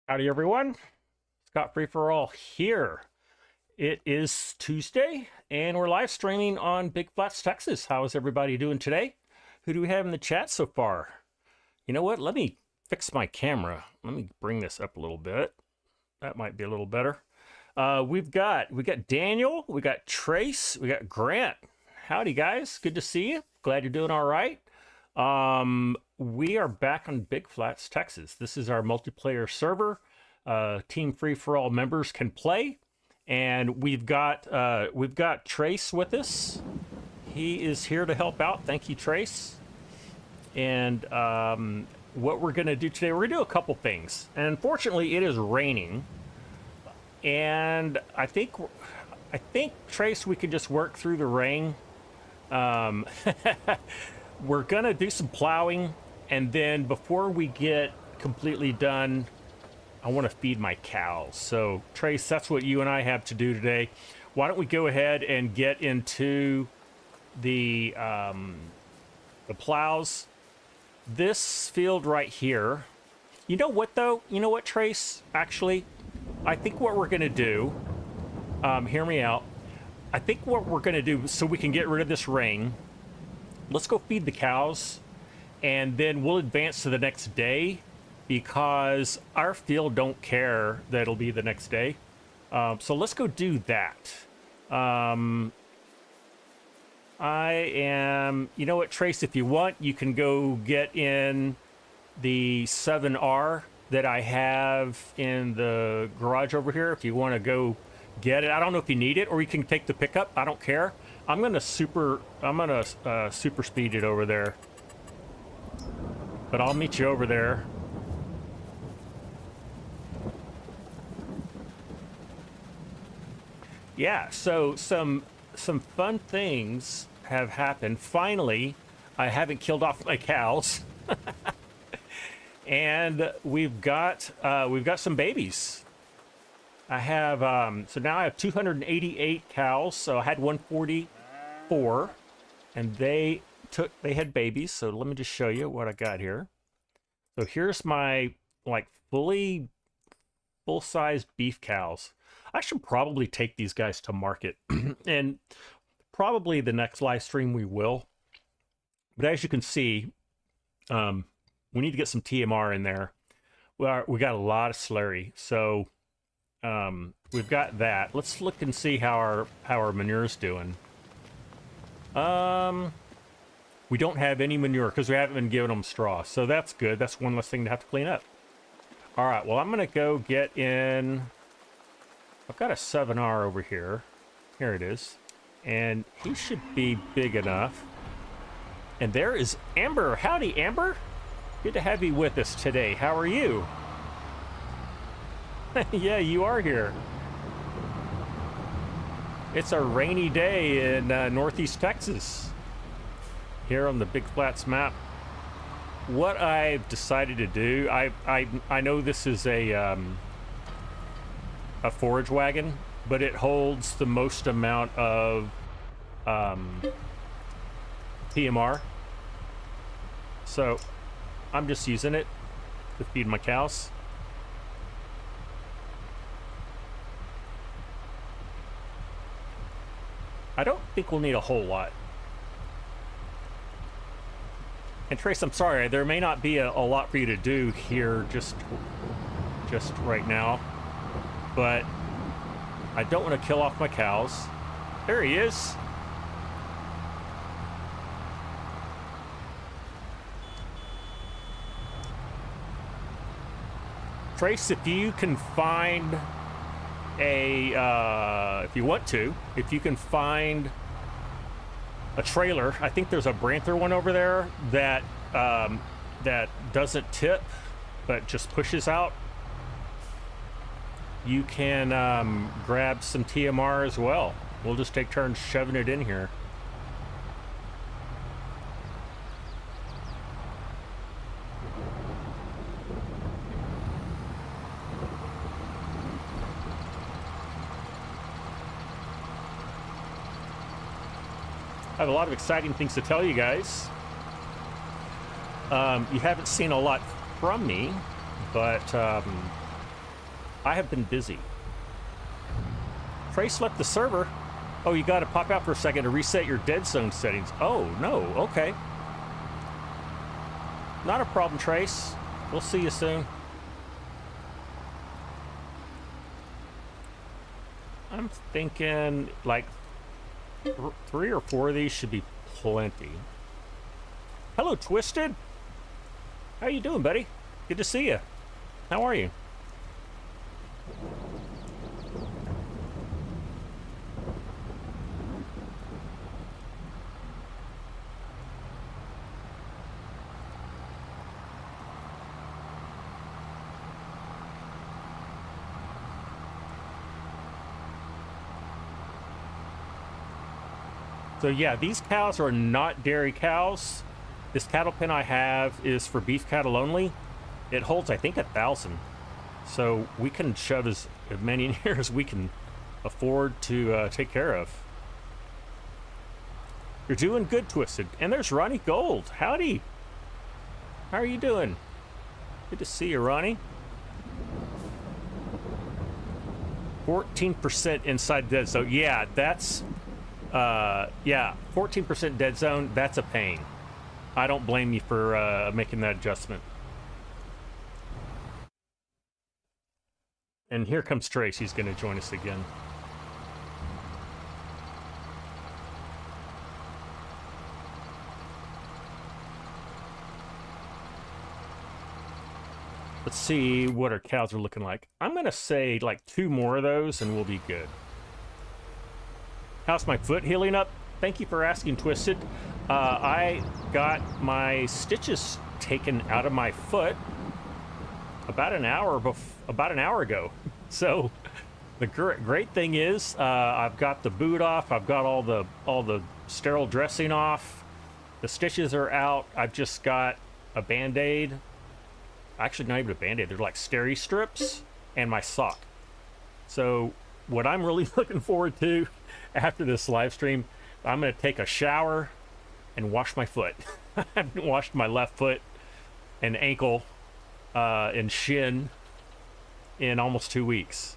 Howdy everyone, ScottFreeforall here. It is Tuesday and we're live streaming on Big Flats, Texas. How is everybody doing today? Who do we have in the chat so far? You know what, let me fix my camera. Let me bring this up a little bit. That might be a little better. We got Daniel, we got Trace, we got Grant. Howdy guys, good to see you. Glad you're doing all right. We are back on Big Flats, Texas. This is our multiplayer server. Team Free for All members can play, and we've got Trace with us. He is here to help out. Thank you, Trace. And what we're going to do today, we're going to do a couple things. And unfortunately, it is raining, and I think Trace, we can just work through the rain. We're gonna do some plowing, and then before we get completely done, I want to feed my cows. So Trace, that's what you and I have to do today. Why don't we go ahead and get into the plows? This field right here. You know what though? You know what, Trace? Actually, I think what we're gonna do, hear me out. I think what we're gonna do, so we can get rid of this rain, let's go feed the cows, and then we'll advance to the next day, because our field don't care that it'll be the next day. So let's go do that. You know what, Trace, if you want, you can go get in the 7R that I have in the garage over here. If you want to go get it, I don't know if you need it, or you can take the pickup. I don't care. I'm gonna super speed it over there, but I'll meet you over there. Yeah, so some fun things have happened. Finally, I haven't killed off my cows, and we've got some babies. I have so now I have 288 cows. So I had 144, and they had babies. So let me just show you what I got here. So here's my like full-sized beef cows. I should probably take these guys to market, and probably the next live stream we will. But as you can see, we need to get some TMR in there. We got a lot of slurry, so we've got that. Let's look and see how our manure's doing. We don't have any manure because we haven't been giving them straw, so that's good. That's one less thing to have to clean up. All right, well, I'm gonna go get in. I've got a 7R over here. Here it is, and he should be big enough. And there is Amber. Howdy, Amber. Good to have you with us today. How are you? Yeah, you are here. It's a rainy day in Northeast Texas. Here on the Big Flats map. What I've decided to do, I know this is a forage wagon, but it holds the most amount of TMR. So I'm just using it to feed my cows. I don't think we'll need a whole lot. And Trace, I'm sorry, there may not be a lot for you to do here just right now, but I don't want to kill off my cows. There he is. Trace, if you can find if you want to, if you can find a trailer, I think there's a Branther one over there that that doesn't tip, but just pushes out. You can grab some TMR as well. We'll just take turns shoving it in here. I have a lot of exciting things to tell you guys. You haven't seen a lot from me, but I have been busy. Trace left the server. Oh, you got to pop out for a second to reset your dead zone settings. Oh, no. Okay. Not a problem, Trace. We'll see you soon. I'm thinking like 3 or 4 of these should be plenty. Hello, Twisted. How you doing, buddy? Good to see you. How are you? So yeah, these cows are not dairy cows. This cattle pen I have is for beef cattle only. It holds, I think, 1,000. So we can shove as many in here as we can afford to take care of. You're doing good, Twisted. And there's Ronnie Gold. Howdy. How are you doing? Good to see you, Ronnie. 14% inside dead zone. Yeah, that's... yeah, 14% dead zone, that's a pain. I don't blame you for making that adjustment. And here comes Trace. He's going to join us again. Let's see what our cows are looking like. I'm going to say like 2 more of those and we'll be good. How's my foot healing up? Thank you for asking, Twisted. I got my stitches taken out of my foot about an hour ago. So the great thing is I've got the boot off. I've got all the sterile dressing off. The stitches are out. I've just got a Band-Aid. Actually, not even a Band-Aid. They're like steri strips and my sock. So what I'm really looking forward to after this live stream, I'm going to take a shower and wash my foot. I haven't washed my left foot and ankle and shin in almost 2 weeks.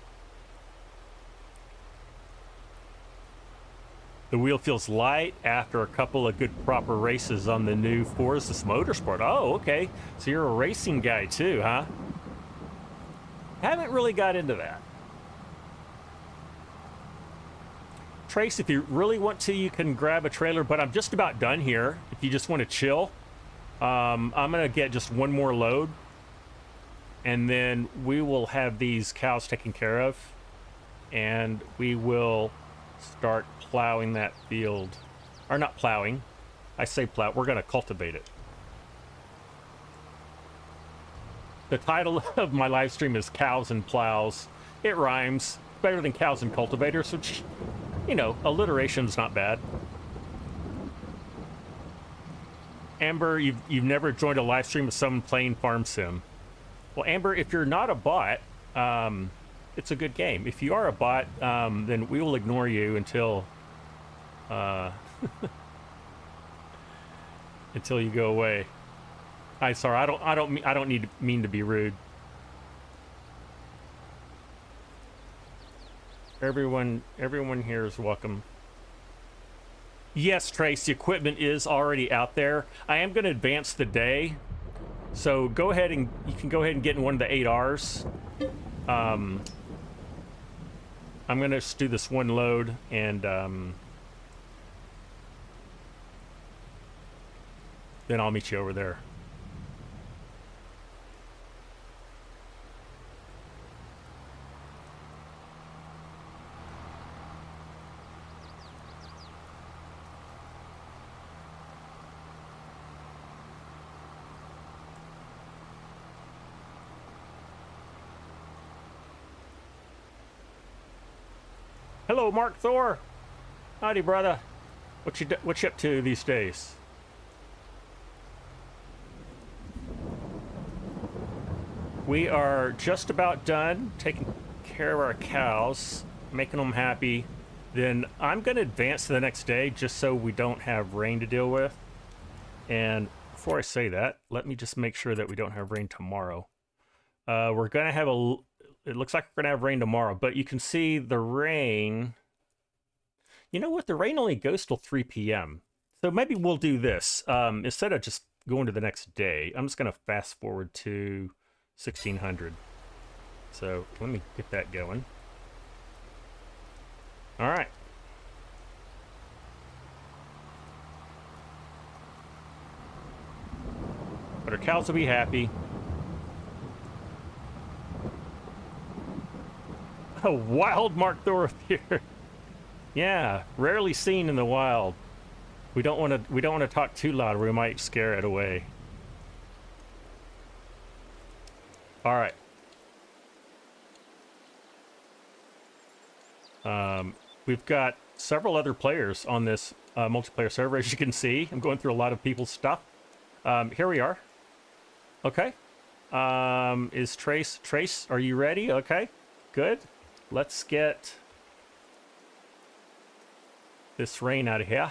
The wheel feels light after a couple of good proper races on the new Forza Motorsport. Oh, okay. So you're a racing guy too, huh? Haven't really got into that. Trace, if you really want to, you can grab a trailer, but I'm just about done here. If you just want to chill, I'm going to get just one more load, and then we will have these cows taken care of, and we will start plowing that field. Or not plowing. I say plow. We're going to cultivate it. The title of my live stream is Cows and Plows. It rhymes. Better than cows and cultivators, which, you know, alliteration's not bad. Amber, you've never joined a live stream of someone playing Farm Sim. Well, Amber, if you're not a bot, it's a good game. If you are a bot, then we will ignore you until until you go away. Sorry, I don't mean to be rude. Everyone here is welcome. Yes, Trace, the equipment is already out there. I am going to advance the day, so go ahead and you can go ahead and get in one of the 8Rs. I'm going to just do this one load, and then I'll meet you over there. Hello, Mark Thor. Howdy, brother. What you up to these days? We are just about done taking care of our cows, making them happy. Then I'm going to advance to the next day just so we don't have rain to deal with. And before I say that, let me just make sure that we don't have rain tomorrow. We're going to have it looks like we're going to have rain tomorrow, but you can see the rain. You know what? The rain only goes till 3 p.m. So maybe we'll do this. Instead of just going to the next day, I'm just going to fast forward to 1600. So let me get that going. All right. But our cows will be happy. A wild Mark Thor here. Yeah, rarely seen in the wild. We don't want to talk too loud, or we might scare it away. All right. We've got several other players on this multiplayer server, as you can see. I'm going through a lot of people's stuff. Here we are. Okay. Is Trace, are you ready? Okay, good. Let's get this rain out of here.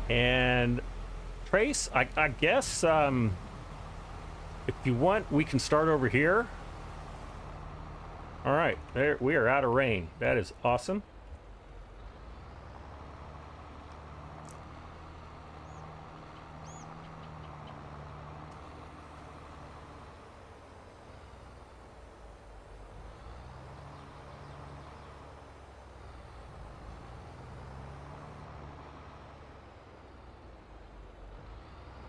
And Trace, I guess if you want, we can start over here. All right, there we are out of rain. That is awesome.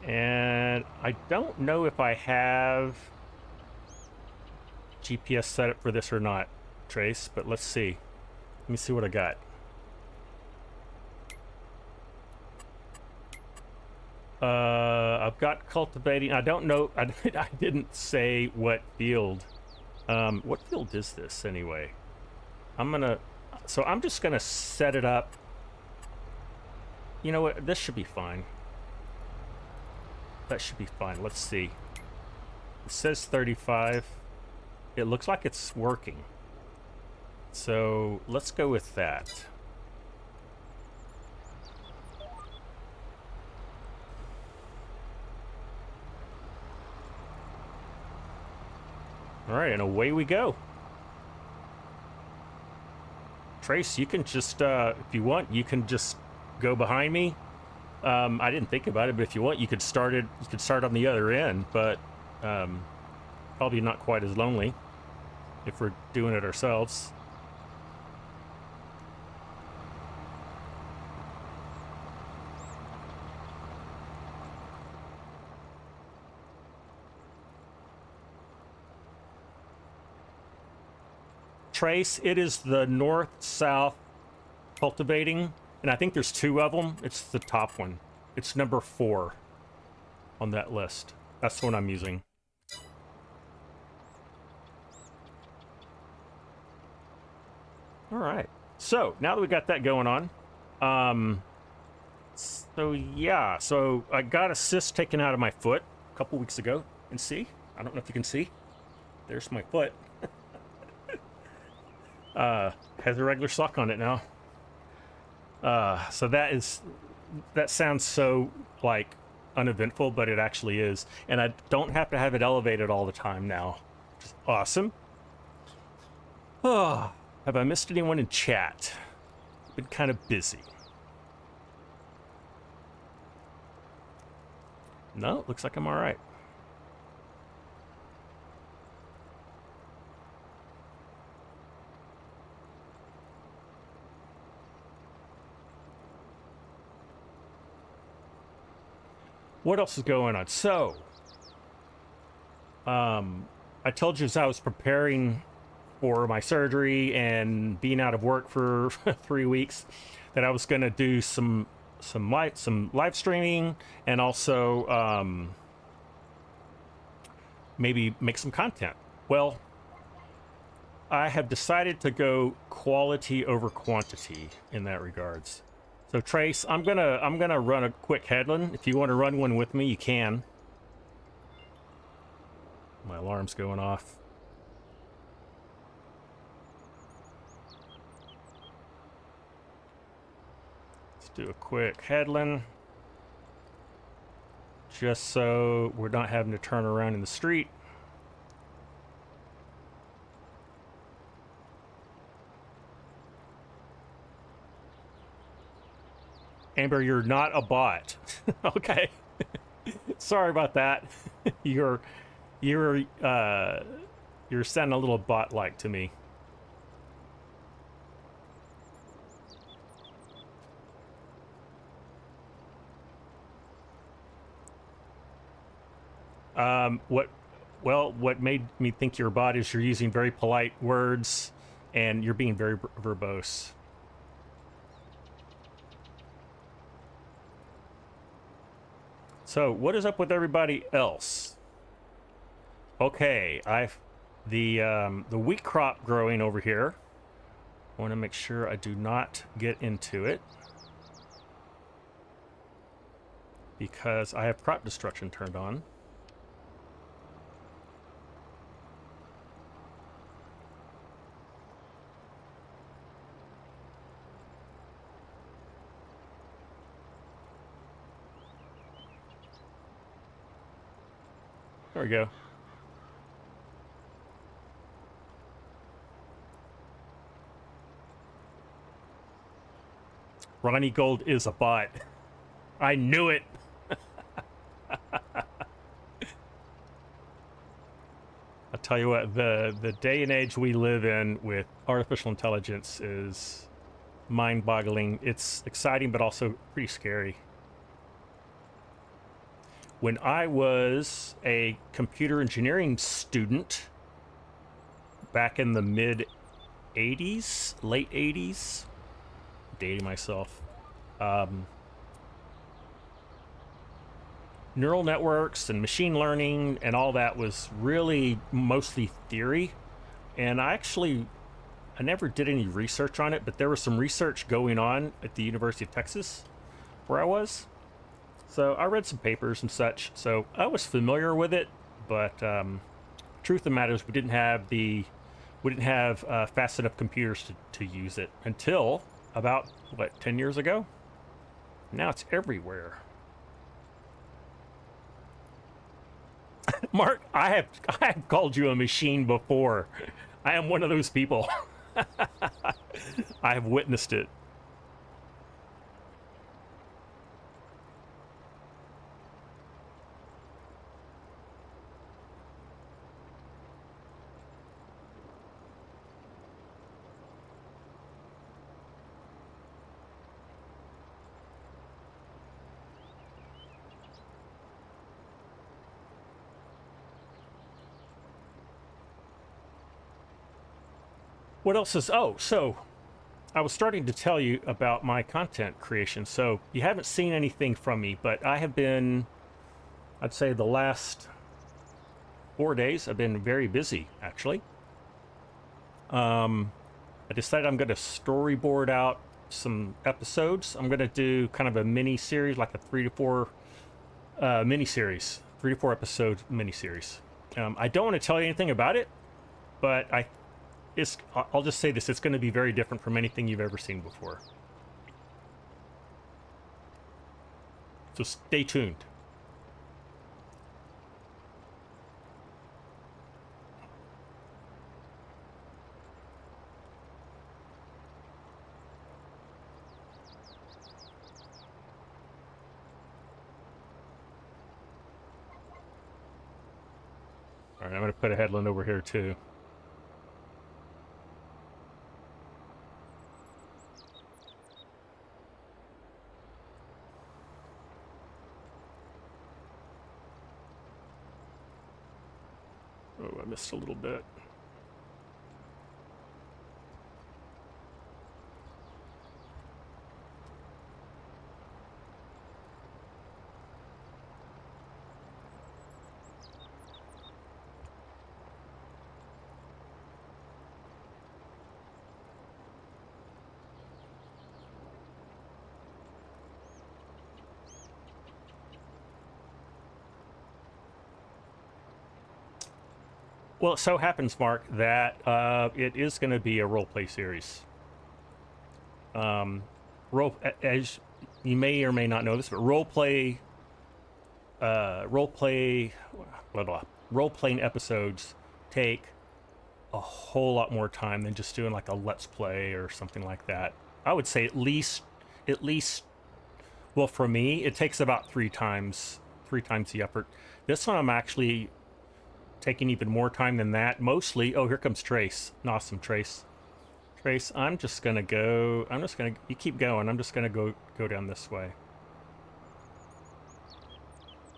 And I don't know if I have GPS set up for this or not, Trace, but let's see. Let me see what I got. I've got cultivating. I don't know. I didn't say what field. What field is this anyway? So I'm just gonna set it up. You know what? This should be fine. That should be fine. Let's see. It says 35. It looks like it's working. So let's go with that. All right, and away we go. Trace, you can just, if you want, you can just go behind me. I didn't think about it, but if you want, you could start it. You could start on the other end, but probably not quite as lonely if we're doing it ourselves. Trace, it is the north-south cultivating, and I think there's 2 of them. It's the top one. It's number 4 on that list. That's the one I'm using. All right. So now that we got that going on, so yeah, so I got a cyst taken out of my foot a couple weeks ago. And see, I don't know if you can see. There's my foot. Has a regular sock on it now. So that sounds so like uneventful, but it actually is. And I don't have to have it elevated all the time now. Which is awesome. Oh, have I missed anyone in chat? Been kind of busy. No, looks like I'm all right. What else is going on? So, I told you as I was preparing for my surgery and being out of work for 3 weeks that I was going to do some live streaming and also maybe make some content. Well, I have decided to go quality over quantity in that regards. So Trace, I'm gonna run a quick headland. If you want to run one with me, you can. My alarm's going off. Let's do a quick headland. Just so we're not having to turn around in the street. Amber, you're not a bot. Okay. Sorry about that. You're sounding a little bot-like to me. What made me think you're a bot is you're using very polite words and you're being very verbose. So, what is up with everybody else? Okay, the wheat crop growing over here. I want to make sure I do not get into it because I have crop destruction turned on. There we go. Ronnie Gold is a bot. I knew it. I'll tell you what, the day and age we live in with artificial intelligence is mind-boggling. It's exciting, but also pretty scary. When I was a computer engineering student back in the mid-'80s, late 80s, dating myself, neural networks and machine learning and all that was really mostly theory. And I never did any research on it, but there was some research going on at the University of Texas where I was. So I read some papers and such, so I was familiar with it, but truth of the matter is we didn't have fast enough computers to use it until about, what, 10 years ago? Now it's everywhere. Mark, I have called you a machine before. I am one of those people. I have witnessed it. What else is... Oh, so I was starting to tell you about my content creation. So you haven't seen anything from me, but I have been, I'd say the last 4 days, I've been very busy, actually. I decided I'm going to storyboard out some episodes. I'm going to do kind of a mini series, like a 3 to 4 mini-series, 3 to 4 episode mini-series. I don't want to tell you anything about it, but I'll just say this, it's going to be very different from anything you've ever seen before. So stay tuned. All right, I'm going to put a headland over here too. Oh, I missed a little bit. Well, it so happens, Mark, that it is going to be a roleplay series. As you may or may not know this, but role-playing episodes take a whole lot more time than just doing like a let's play or something like that. I would say at least, well, for me, it takes about three times the effort. This one I'm actually taking even more time than that. Mostly, oh, here comes Trace. Awesome, Trace. Trace, you keep going. I'm just gonna go down this way.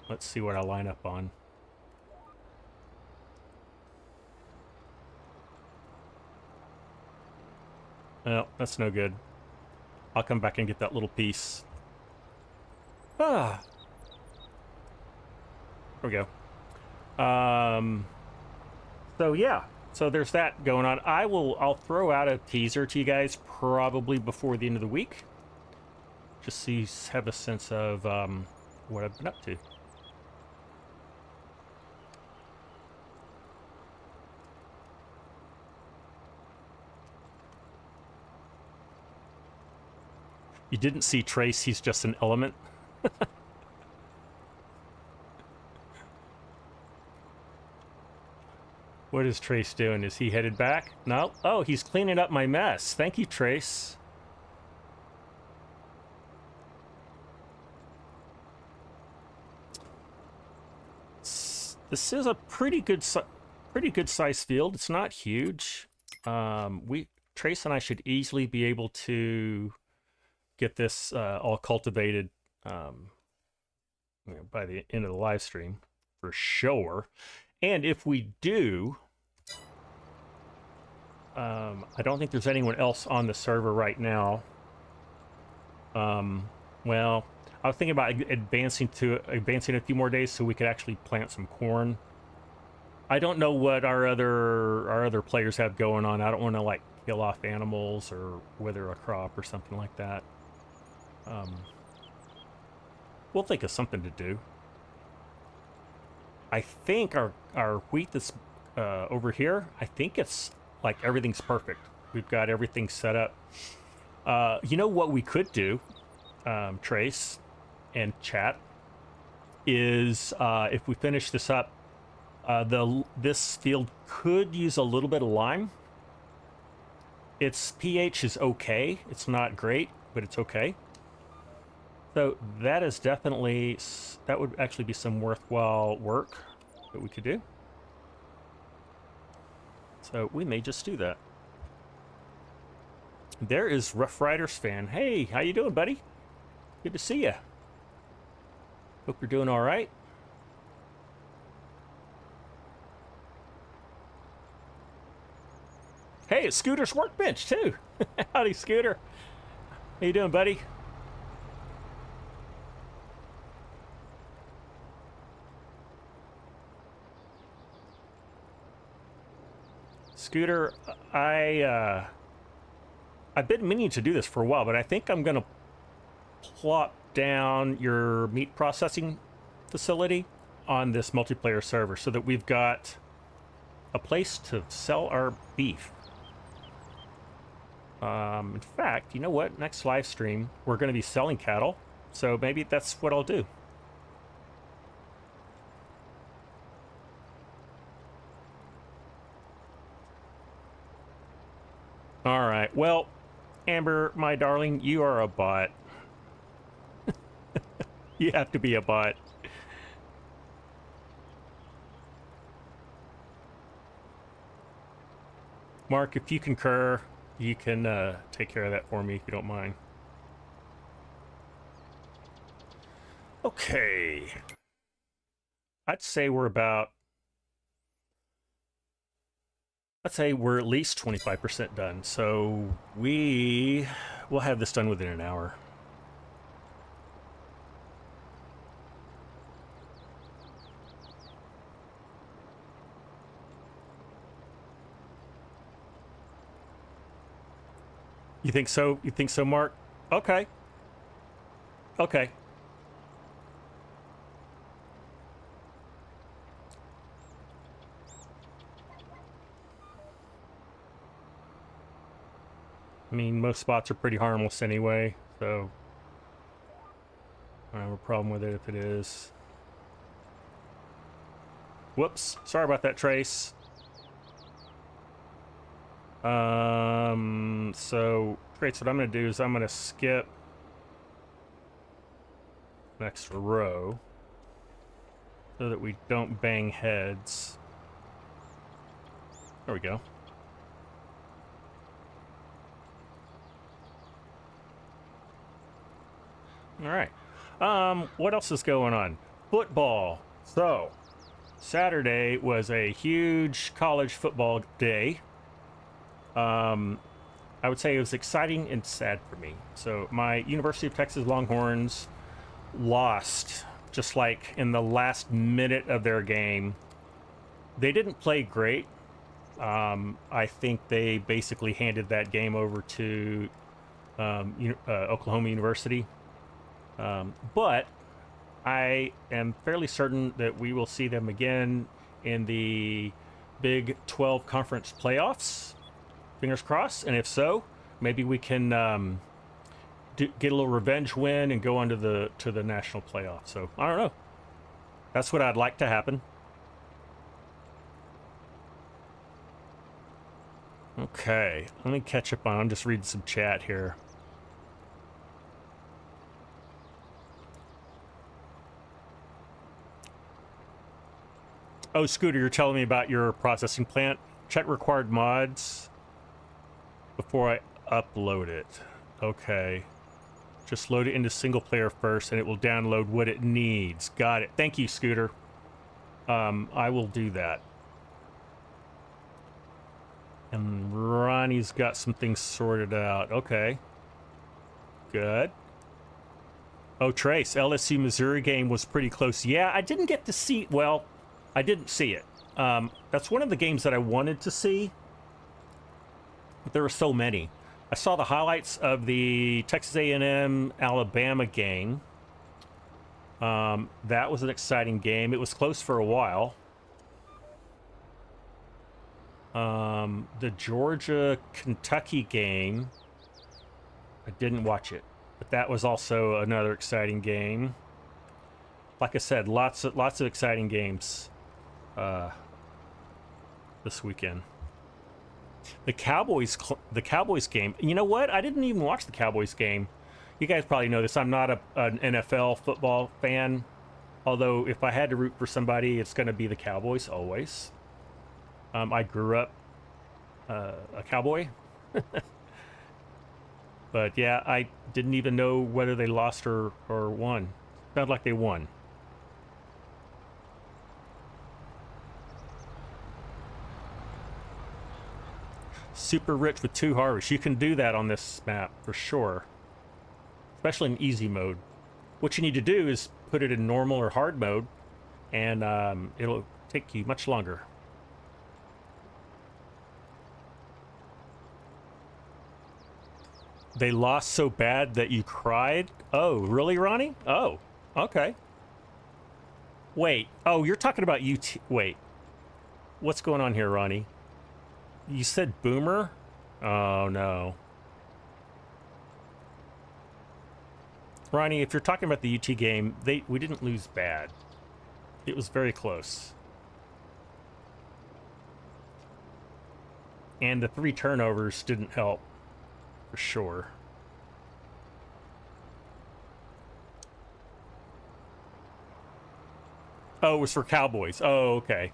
Let's see what I line up on. Well, that's no good. I'll come back and get that little piece. Ah. There we go. So yeah, so there's that going on. I'll throw out a teaser to you guys probably before the end of the week, just so you have a sense of what I've been up to. You didn't see Trace, he's just an element. What is Trace doing? Is he headed back? No? Oh, he's cleaning up my mess. Thank you, Trace. This is a pretty good size field. It's not huge. Trace and I should easily be able to get this all cultivated by the end of the live stream for sure. And if we do, I don't think there's anyone else on the server right now. Well, I was thinking about advancing a few more days so we could actually plant some corn. I don't know what our other players have going on. I don't want to like kill off animals or wither a crop or something like that. We'll think of something to do. I think our wheat that's over here, I think it's like everything's perfect. We've got everything set up. You know what we could do, Trace and chat, is if we finish this up This field could use a little bit of lime. Its pH is okay. It's not great, but it's okay. So that is definitely, that would actually be some worthwhile work that we could do. So we may just do that. There is Rough Riders fan. Hey, how you doing, buddy? Good to see you. Hope you're doing all right. Hey, it's Scooter's Workbench, too. Howdy, Scooter. How you doing, buddy? Scooter, I've been meaning to do this for a while, but I think I'm going to plop down your meat processing facility on this multiplayer server so that we've got a place to sell our beef. In fact, you know what? Next live stream, we're going to be selling cattle, so maybe that's what I'll do. All right. Well, Amber, my darling, you are a bot. You have to be a bot. Mark, if you concur, you can take care of that for me if you don't mind. Okay. I'd say we're about... Let's say we're at least 25% done. So we'll have this done within an hour. You think so? You think so, Mark? Okay. Okay. I mean, most spots are pretty harmless anyway, so I don't have a problem with it if it is. Whoops. Sorry about that, Trace. So, Trace, what I'm going to do is I'm going to skip next row so that we don't bang heads. There we go. All right. What else is going on? Football. So, Saturday was a huge college football day. I would say it was exciting and sad for me. So, my University of Texas Longhorns lost just like in the last minute of their game. They didn't play great. I think they basically handed that game over to Oklahoma University. But I am fairly certain that we will see them again in the Big 12 conference playoffs. Fingers crossed. And if so, maybe we can get a little revenge win and go on to the national playoff. So I don't know. That's what I'd like to happen. Okay, let me catch up on. I'm just reading some chat here. Oh, Scooter, you're telling me about your processing plant. Check required mods before I upload it. Okay. Just load it into single player first and it will download what it needs. Got it. Thank you, Scooter. I will do that. And Ronnie's got some things sorted out. Okay. Good. Oh, Trace, LSU Missouri game was pretty close. Yeah, I didn't get to see... Well, I didn't see it. That's one of the games that I wanted to see. But there were so many. I saw the highlights of the Texas A&M Alabama game. That was an exciting game. It was close for a while. The Georgia-Kentucky game, I didn't watch it, but that was also another exciting game. Like I said, lots of exciting games. this weekend. The Cowboys game. You know what? I didn't even watch the Cowboys game. You guys probably know this. I'm not an NFL football fan. Although if I had to root for somebody, it's going to be the Cowboys always. I grew up a Cowboy. But yeah, I didn't even know whether they lost or won. Sounded like they won. Super rich with 2 harvests. You can do that on this map for sure. Especially in easy mode. What you need to do is put it in normal or hard mode, and it'll take you much longer. They lost so bad that you cried? Oh, really, Ronnie? Oh, okay. Wait. Oh, you're talking about UT. Wait. What's going on here, Ronnie? You said Boomer? Oh, no. Ronnie, if you're talking about the UT game, we didn't lose bad. It was very close. And the 3 turnovers didn't help, for sure. Oh, it was for Cowboys. Oh, okay.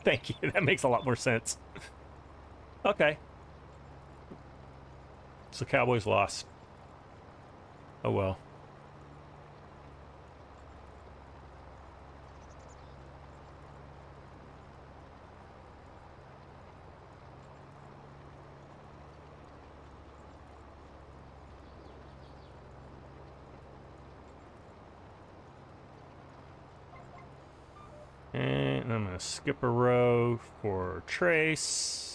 Thank you. That makes a lot more sense. Okay. So Cowboys lost. Oh well. And I'm going to skip a row for trace.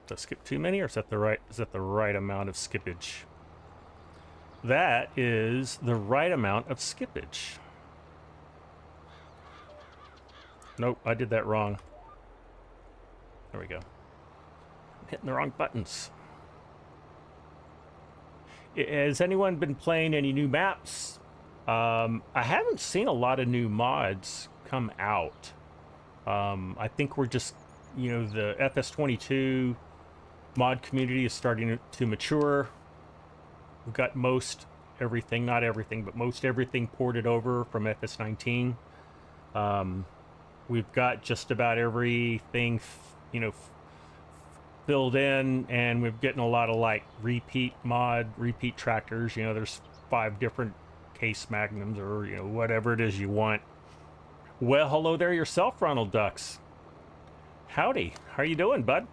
Did I skip too many, or is that the right amount of skippage? That is the right amount of skippage. Nope, I did that wrong. There we go. I'm hitting the wrong buttons. Has anyone been playing any new maps? I haven't seen a lot of new mods come out. I think we're just, you know, the FS22 mod community is starting to mature. We've got most everything, not everything, but most everything ported over from FS19. We've got just about everything, you know, filled in, and we're getting a lot of like repeat tractors. You know, there's 5 different case magnums, or, you know, whatever it is you want. Well, hello there yourself, Ronald Ducks. Howdy. How are you doing, bud?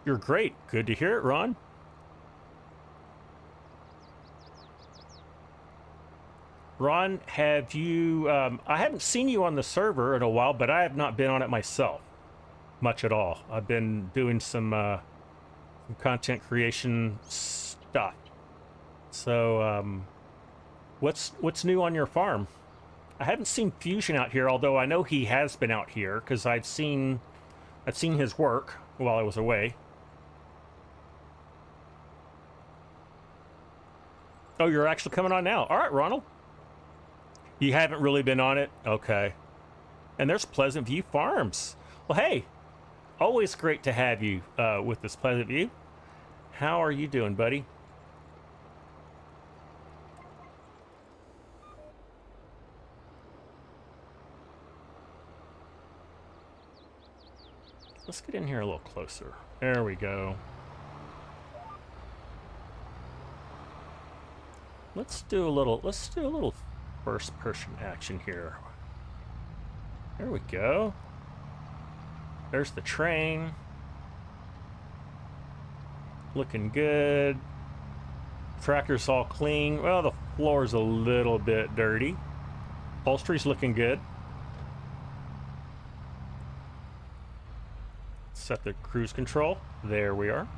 You're great. Good to hear it, Ron. Ron, have you... I haven't seen you on the server in a while, but I have not been on it myself. Much at all. I've been doing some content creation stuff. So, what's new on your farm? I haven't seen Fusion out here, although I know he has been out here, because I've seen his work while I was away. Oh, you're actually coming on now. All right, Ronald. You haven't really been on it? Okay. And there's Pleasant View Farms. Well, hey, always great to have you with this Pleasant View. How are you doing, buddy? Let's get in here a little closer. There we go. Let's do a little first person action here. There we go. There's the train. Looking good. Tractor's all clean. Well, the floor's a little bit dirty. Upholstery's looking good. Set the cruise control. There we are.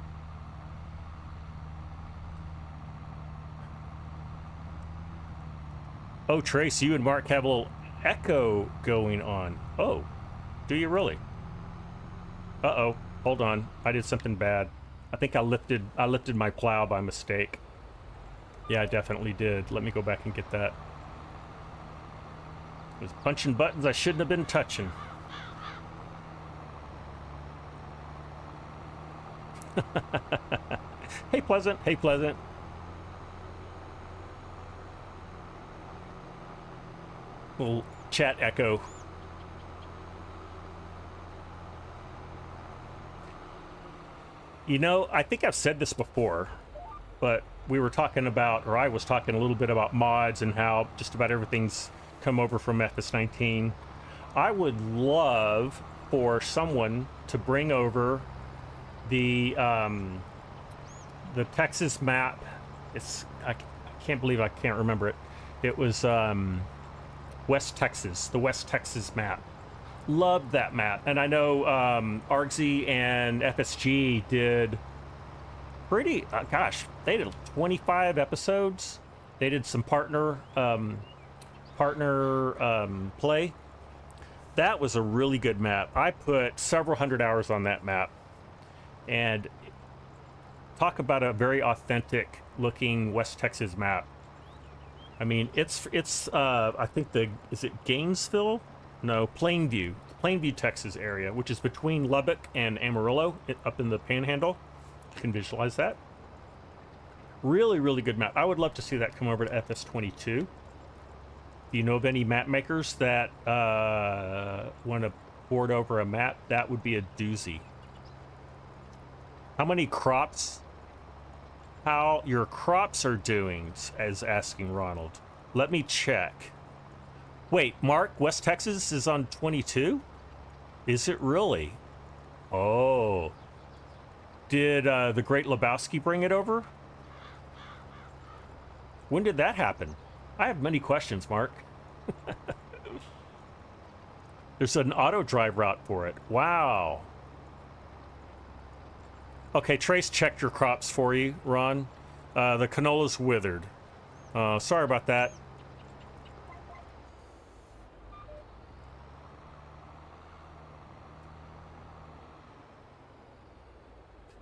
Oh, Trace, you and Mark have a little echo going on. Oh, do you really? Uh-oh, hold on. I did something bad. I think I lifted my plow by mistake. Yeah, I definitely did. Let me go back and get that. I was punching buttons I shouldn't have been touching. Hey, Pleasant. Hey, Pleasant. Little chat echo. You know, I think I've said this before, but we were talking about, or I was talking a little bit about mods and how just about everything's come over from FS19. I would love for someone to bring over the Texas map. I can't believe I can't remember it. It was West Texas, the West Texas map. Loved that map, and I know Argsy and FSG did pretty. Gosh, they did 25 episodes. They did some partner play. That was a really good map. I put several hundred hours on that map, and talk about a very authentic looking West Texas map. I mean, it's I think is it Gainesville? No, Plainview, Texas area, which is between Lubbock and Amarillo, up in the Panhandle. You can visualize that. Really, really good map. I would love to see that come over to FS22. Do you know of any map makers that want to board over a map? That would be a doozy. How many crops? How your crops are doing, as asking Ronald. Let me check. Wait, Mark, West Texas is on 22? Is it really? Oh. Did the Great Lebowski bring it over? When did that happen? I have many questions, Mark. There's an auto drive route for it. Wow. Okay, Trace checked your crops for you, Ron. The canola's withered. Sorry about that.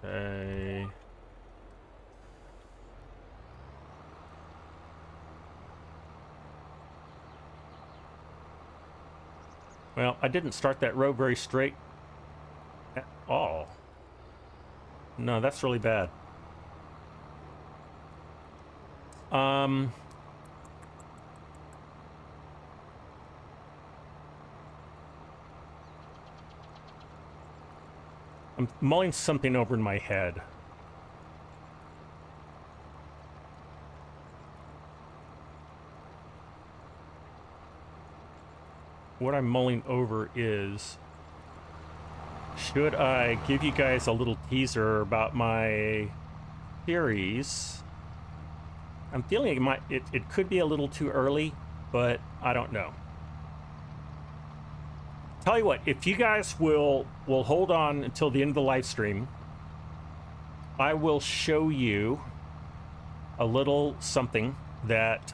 Okay. Well, I didn't start that row very straight at all. No, that's really bad. I'm mulling something over in my head. What I'm mulling over is, should I give you guys a little teaser about my series? I'm feeling it could be a little too early, but I don't know. Tell you what, if you guys will hold on until the end of the live stream, I will show you a little something that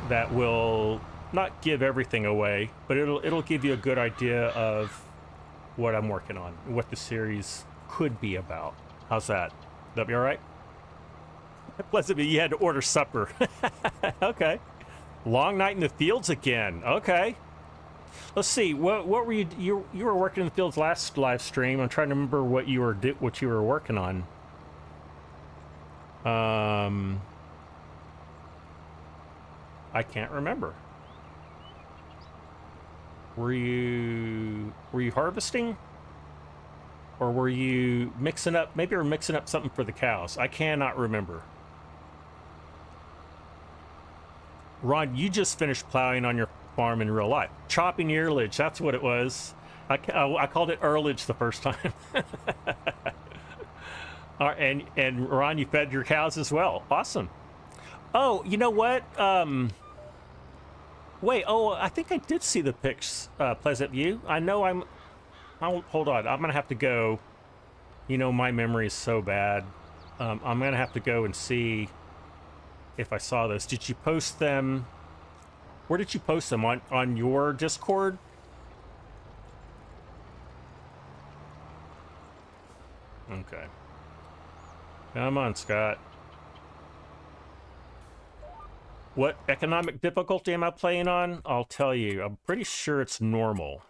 that will not give everything away, but it'll give you a good idea of what I'm working on, what the series could be about. How's that? That be all right? Pleasant, you had to order supper. Okay. Long night in the fields again. Okay. Let's see. What were you were working in the fields last live stream? I'm trying to remember what you were working on. I can't remember. Were you harvesting? Or were you mixing up, maybe you were mixing up something for the cows. I cannot remember. Ron, you just finished plowing on your farm in real life. Chopping earlage, that's what it was. I called it earlage the first time. And Ron, you fed your cows as well. Awesome. Oh, you know what? Wait, I think I did see the pics, Pleasant View. I know hold on, I'm gonna have to go. You know, my memory is so bad. I'm gonna have to go and see if I saw those. Did you post them? Where did you post them? On your Discord? Okay. Come on, Scott. What economic difficulty am I playing on? I'll tell you. I'm pretty sure it's normal.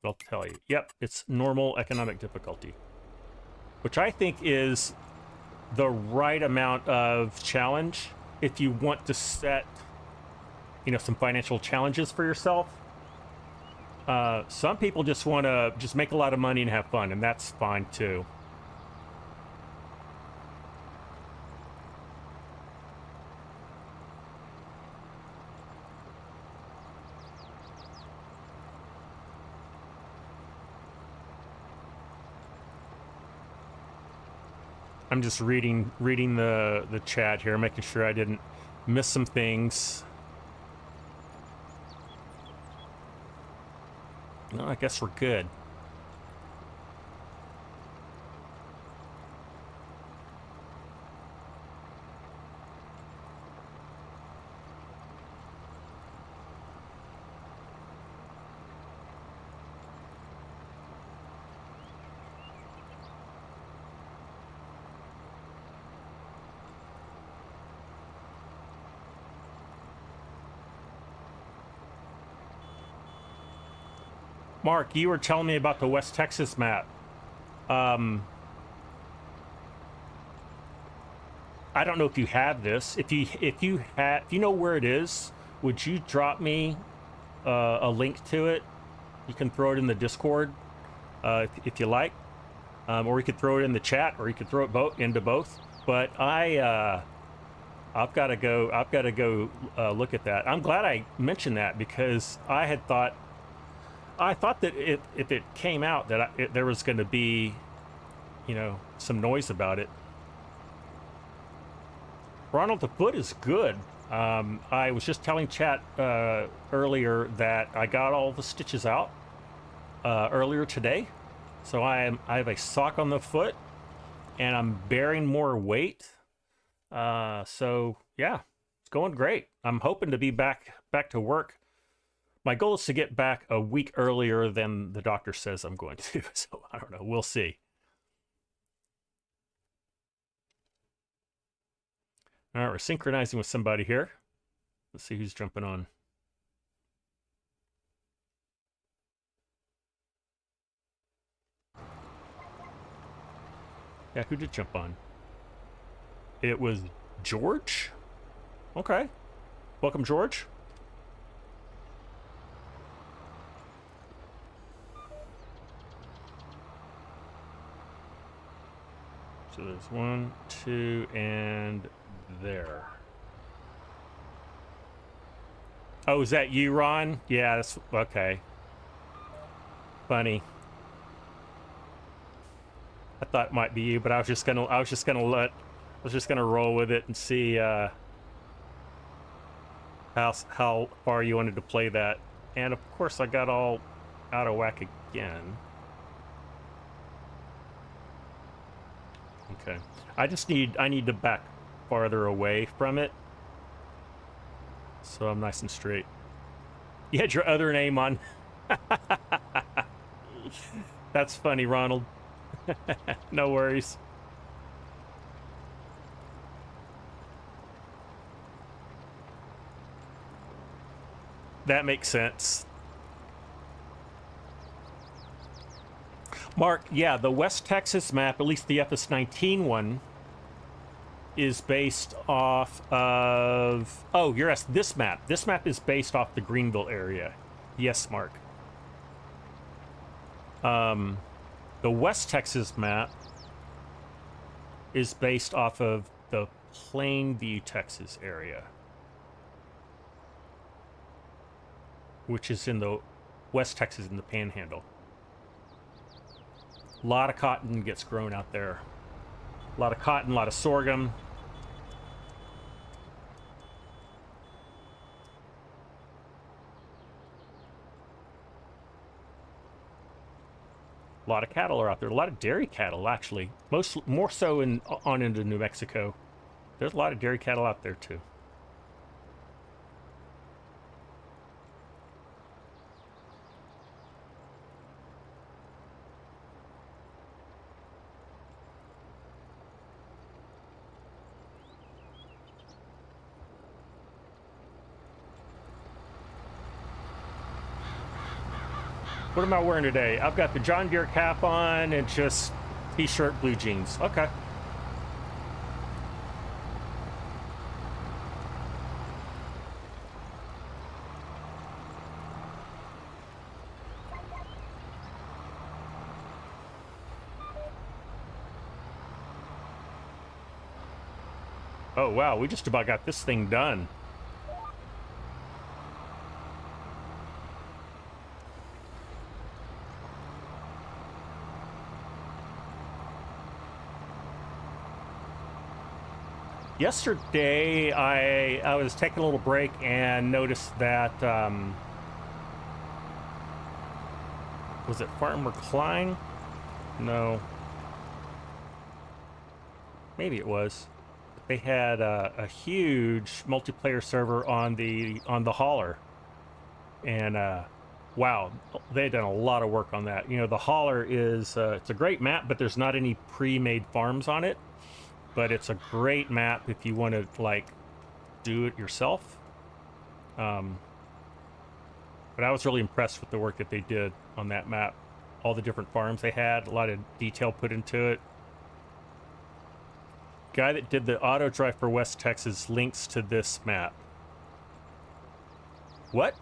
I'll tell you. Yep, it's normal economic difficulty. Which I think is the right amount of challenge if you want to set, you know, some financial challenges for yourself. Some people just want to just make a lot of money and have fun, and that's fine too. I'm just reading the chat here, making sure I didn't miss some things. No, I guess we're good. Mark, you were telling me about the West Texas map. I don't know if you have this. If you know where it is, would you drop me a link to it? You can throw it in the Discord if you like, or you could throw it in the chat, or you could throw it into both. But I've got to go look at that. I'm glad I mentioned that because I thought that if it came out that there was going to be, you know, some noise about it. Ronald, the foot is good. I was just telling chat earlier that I got all the stitches out earlier today. So I have a sock on the foot and I'm bearing more weight. So yeah, it's going great. I'm hoping to be back to work. My goal is to get back a week earlier than the doctor says I'm going to. So I don't know. We'll see. All right, we're synchronizing with somebody here. Let's see who's jumping on. Yeah, who did jump on? It was George? Okay. Welcome, George. So there's 1, 2, and there. Oh, is that you, Ron? Yeah, that's okay. Funny. I thought it might be you, but I was just gonna roll with it and see how far you wanted to play that. And of course, I got all out of whack again. Okay, I need to back farther away from it, so I'm nice and straight. You had your other name on. That's funny, Ronald. No worries. That makes sense. Mark, yeah, the West Texas map, at least the FS19 one, is based off of... Oh, you're asking this map. This map is based off the Greenville area. Yes, Mark. The West Texas map is based off of the Plainview, Texas area, which is in the West Texas in the Panhandle. A lot of cotton gets grown out there. A lot of cotton, a lot of sorghum. A lot of cattle are out there. A lot of dairy cattle, actually. More so on into New Mexico. There's a lot of dairy cattle out there too. What am I wearing today? I've got the John Deere cap on and just t-shirt, blue jeans. Okay. Oh, wow. We just about got this thing done. Yesterday, I was taking a little break and noticed that, was it Farmer Klein? No. Maybe it was. They had a huge multiplayer server on the hauler. And, wow, they had done a lot of work on that. You know, the hauler is, it's a great map, but there's not any pre-made farms on it. But it's a great map if you want to, like, do it yourself. But I was really impressed with the work that they did on that map. All the different farms they had, a lot of detail put into it. Guy that did the auto drive for West Texas links to this map. What?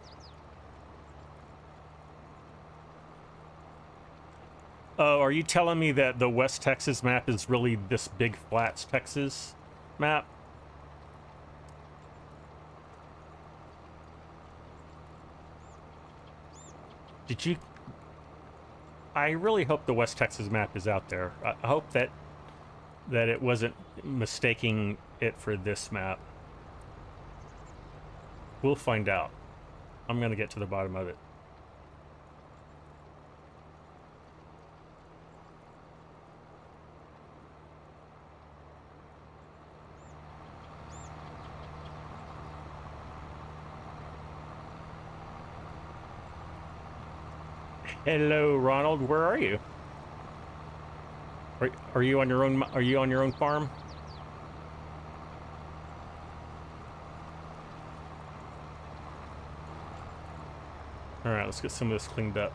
Oh, are you telling me that the West Texas map is really this Big Flats, Texas map? Did you... I really hope the West Texas map is out there. I hope that it wasn't mistaking it for this map. We'll find out. I'm going to get to the bottom of it. Hello, Ronald. Where are you? Are you on your own? Are you on your own farm? All right, let's get some of this cleaned up.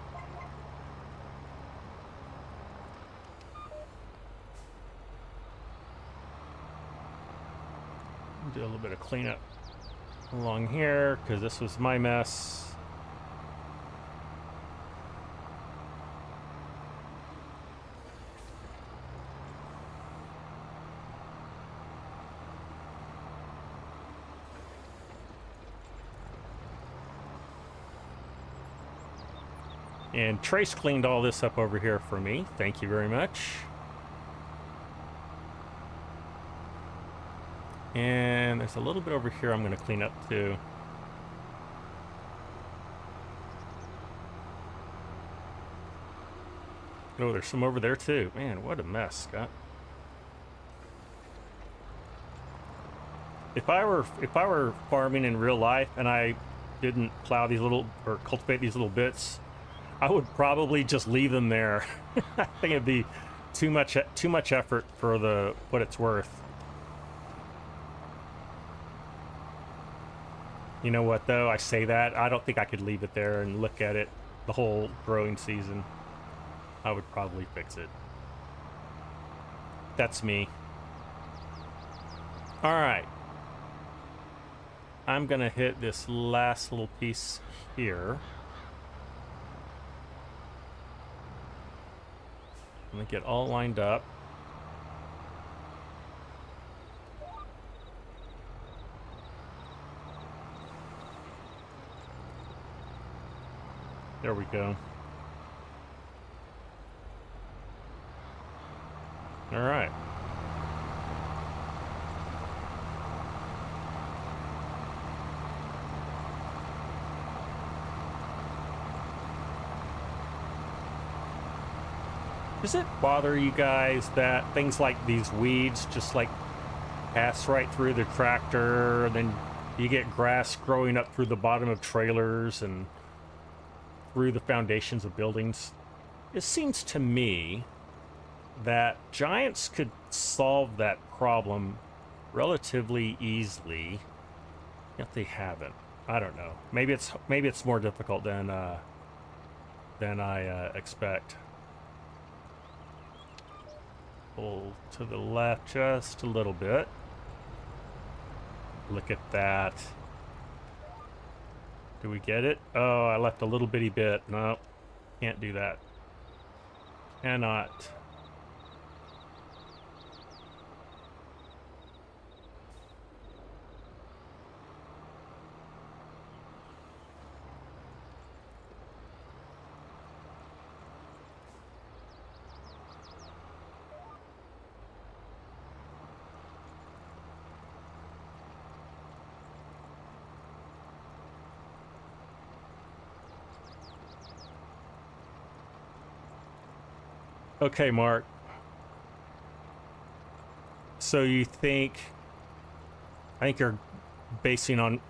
Do a little bit of cleanup along here because this was my mess. And Trace cleaned all this up over here for me. Thank you very much. And there's a little bit over here I'm going to clean up too. Oh, there's some over there too. Man, what a mess, Scott. If I were farming in real life and I didn't plow these little or cultivate these little bits, I would probably just leave them there. I think it'd be too much effort for what it's worth. You know what though? I say that I don't think I could leave it there and look at it the whole growing season. I would probably fix it. That's me. All right. I'm gonna hit this last little piece here. I'm gonna get all lined up. There we go. All right. Does it bother you guys that things like these weeds just like pass right through the tractor, and then you get grass growing up through the bottom of trailers and through the foundations of buildings. It seems to me that Giants could solve that problem relatively easily, yet they haven't. I don't know. Maybe it's more difficult than I expect. Pull to the left just a little bit. Look at that. Do we get it? Oh, I left a little bitty bit. No, can't do that. Cannot. Okay, Mark. So you think, I think you're basing on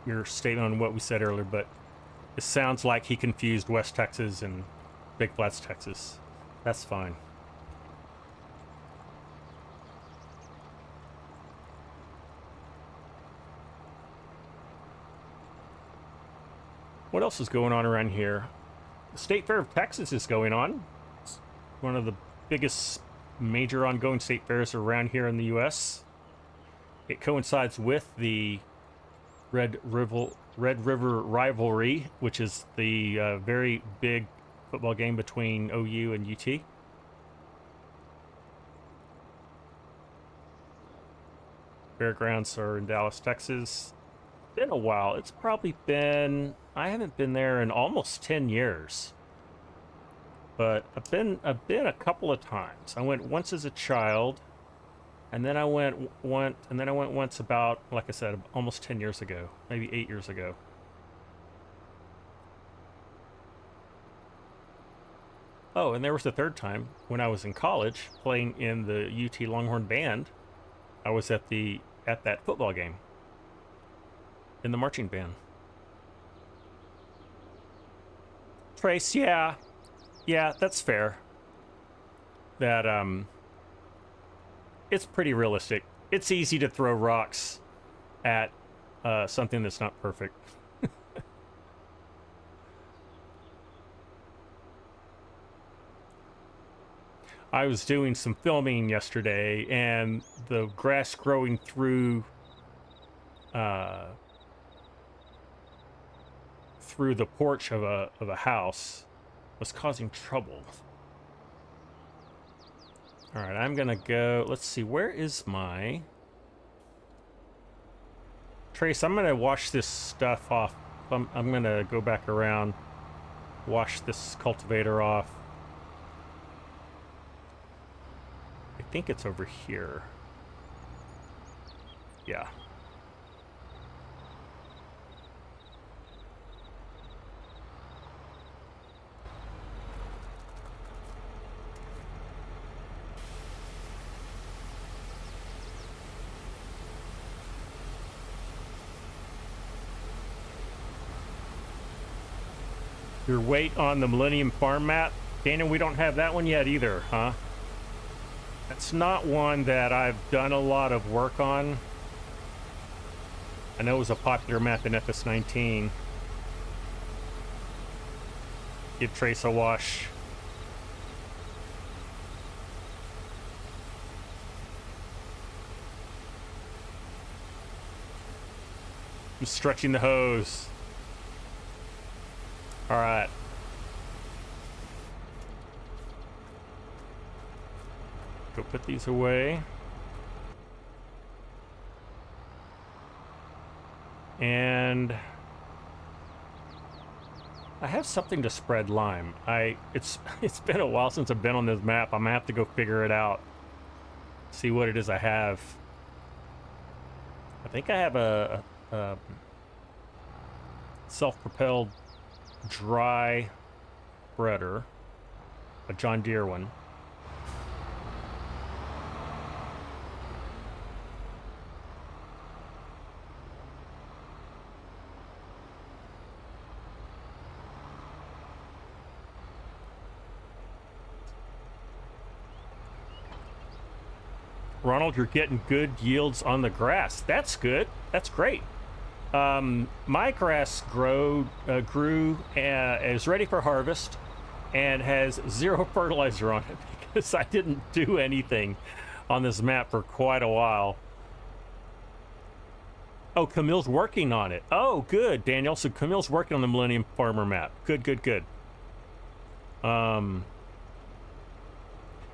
your statement on what we said earlier, but it sounds like he confused West Texas and Big Flats, Texas. That's fine. What else is going on around here? The State Fair of Texas is going on. It's one of the biggest major ongoing state fairs around here in the U.S. It coincides with the Red River rivalry, which is the very big football game between OU and UT. Fairgrounds are in Dallas, Texas. Been a while. It's probably been, I haven't been there in almost 10 years. But I've been a couple of times. I went once as a child, and then I went once about, like I said, almost 10 years ago, maybe 8 years ago. Oh, and there was the third time when I was in college playing in the UT Longhorn band. I was at that football game in the marching band. Trace, yeah, that's fair. That it's pretty realistic. It's easy to throw rocks at something that's not perfect. I was doing some filming yesterday, and the grass growing through the porch of a house was causing trouble. All right, I'm gonna go. Let's see, where is my Trace? I'm gonna wash this stuff off. I'm gonna go back around, wash this cultivator off. I think it's over here. Yeah. Your weight on the Millennium Farm map? Dana, we don't have that one yet either, huh? That's not one that I've done a lot of work on. I know it was a popular map in FS19. Give Trace a wash. I'm stretching the hose. All right. Go put these away. And I have something to spread lime. It's been a while since I've been on this map. I'm gonna have to go figure it out. See what it is I have. I think I have a self-propelled dry spreader, a John Deere one. Ronald, you're getting good yields on the grass. That's good. That's great. My grass grew, is ready for harvest, and has 0 fertilizer on it because I didn't do anything on this map for quite a while. Oh, Camille's working on it. Oh, good, Daniel. So Camille's working on the Millennium Farmer map. Good, good, good.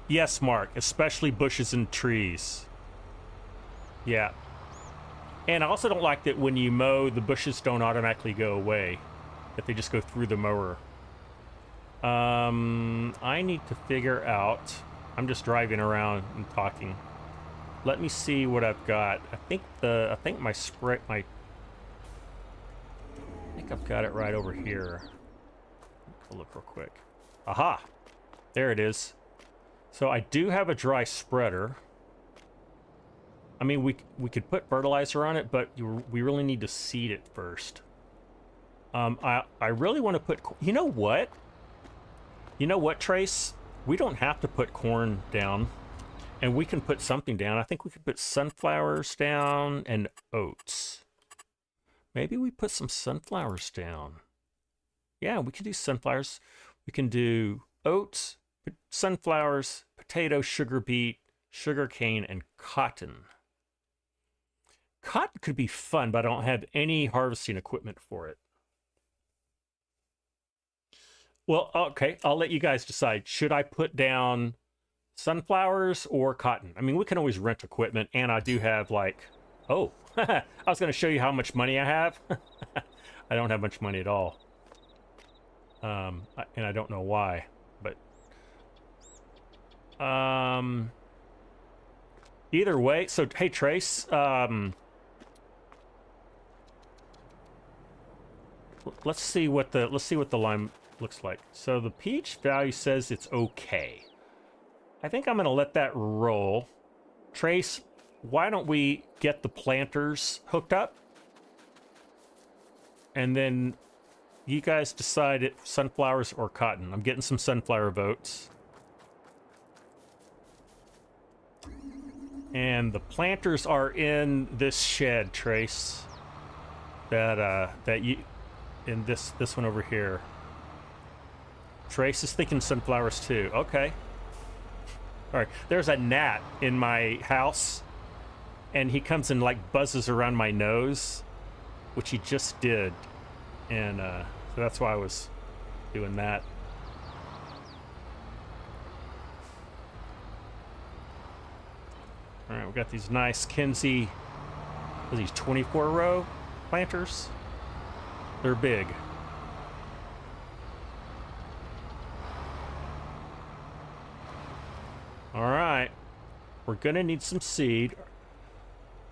Yes, Mark, especially bushes and trees. Yeah. And I also don't like that when you mow, the bushes don't automatically go away, that they just go through the mower. I need to figure out, I'm just driving around and talking. Let me see what I've got. I think my spray, I think I've got it right over here. I'll look real quick. Aha, there it is. So I do have a dry spreader. I mean, we could put fertilizer on it, but we really need to seed it first. I really want to put, you know what? You know what, Trace? We don't have to put corn down, and we can put something down. I think we could put sunflowers down and oats. Maybe we put some sunflowers down. Yeah, we can do sunflowers. We can do oats, sunflowers, potato, sugar beet, sugar cane, and cotton. Cotton could be fun, but I don't have any harvesting equipment for it. Well, okay, I'll let you guys decide. Should I put down sunflowers or cotton? I mean, we can always rent equipment, and I do have, like, oh, I was going to show you how much money I have. I don't have much money at all. And I don't know why, but either way. So, hey, Trace, let's see what the lime looks like. So the peach value says it's okay. I think I'm going to let that roll. Trace, why don't we get the planters hooked up? And then you guys decide if sunflowers or cotton. I'm getting some sunflower votes. And the planters are in this shed, Trace. That you in this one over here. Trace is thinking sunflowers too. Okay. All right. There's a gnat in my house, and he comes and like buzzes around my nose, which he just did, and so that's why I was doing that. All right, we got these nice Kinsey. Are these 24-row planters? They're big. All right, we're gonna need some seed.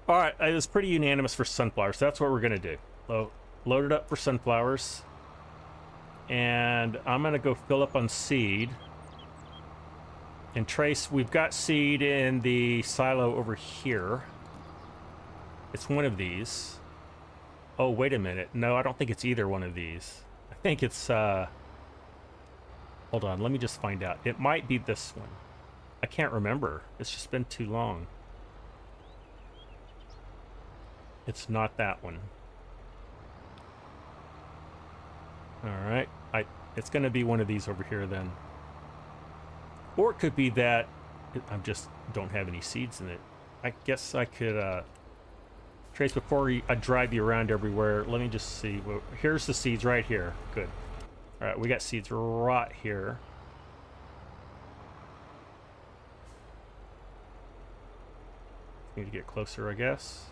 All right, it was pretty unanimous for sunflowers. So that's what we're gonna do. Load it up for sunflowers, and I'm gonna go fill up on seed. And Trace, we've got seed in the silo over here. It's one of these. Oh, wait a minute. No, I don't think it's either one of these. I think it's, hold on, let me just find out. It might be this one. I can't remember. It's just been too long. It's not that one. All right. It's going to be one of these over here then. Or it could be that I just don't have any seeds in it. I guess I could, Trace, before I drive you around everywhere, let me just see. Well, here's the seeds right here. Good. All right, we got seeds right here. Need to get closer, I guess.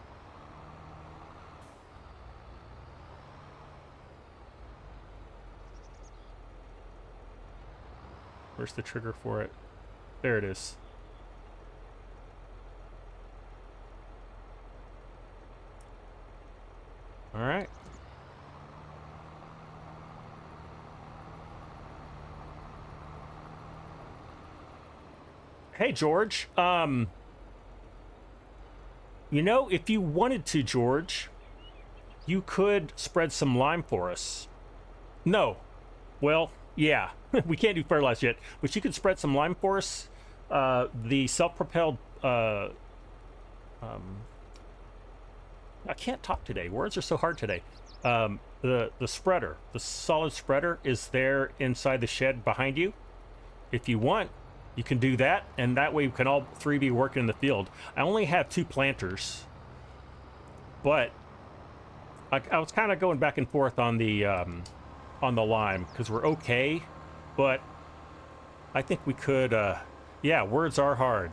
Where's the trigger for it? There it is. All right. Hey, George. You know, if you wanted to, George, you could spread some lime for us. No. Well, yeah. We can't do fertilizer yet, but you could spread some lime for us. The self-propelled I can't talk today. Words are so hard today. The spreader, the solid spreader is there inside the shed behind you. If you want, you can do that, and that way we can all three be working in the field. I only have 2 planters, but I was kind of going back and forth on the lime because we're okay, but I think we could. Yeah, words are hard.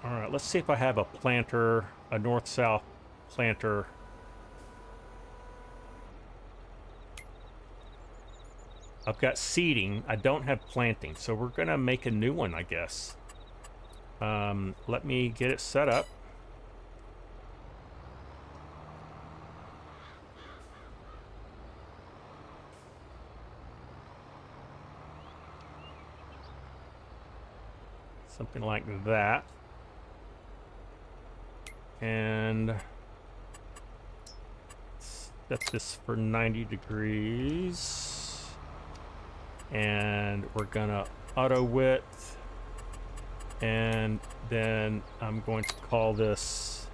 All right, let's see if I have a planter, a north-south planter. I've got seeding. I don't have planting, so we're gonna make a new one, I guess. Let me get it set up. Something like that. And set this for 90 degrees. And we're gonna auto width. And then I'm going to call this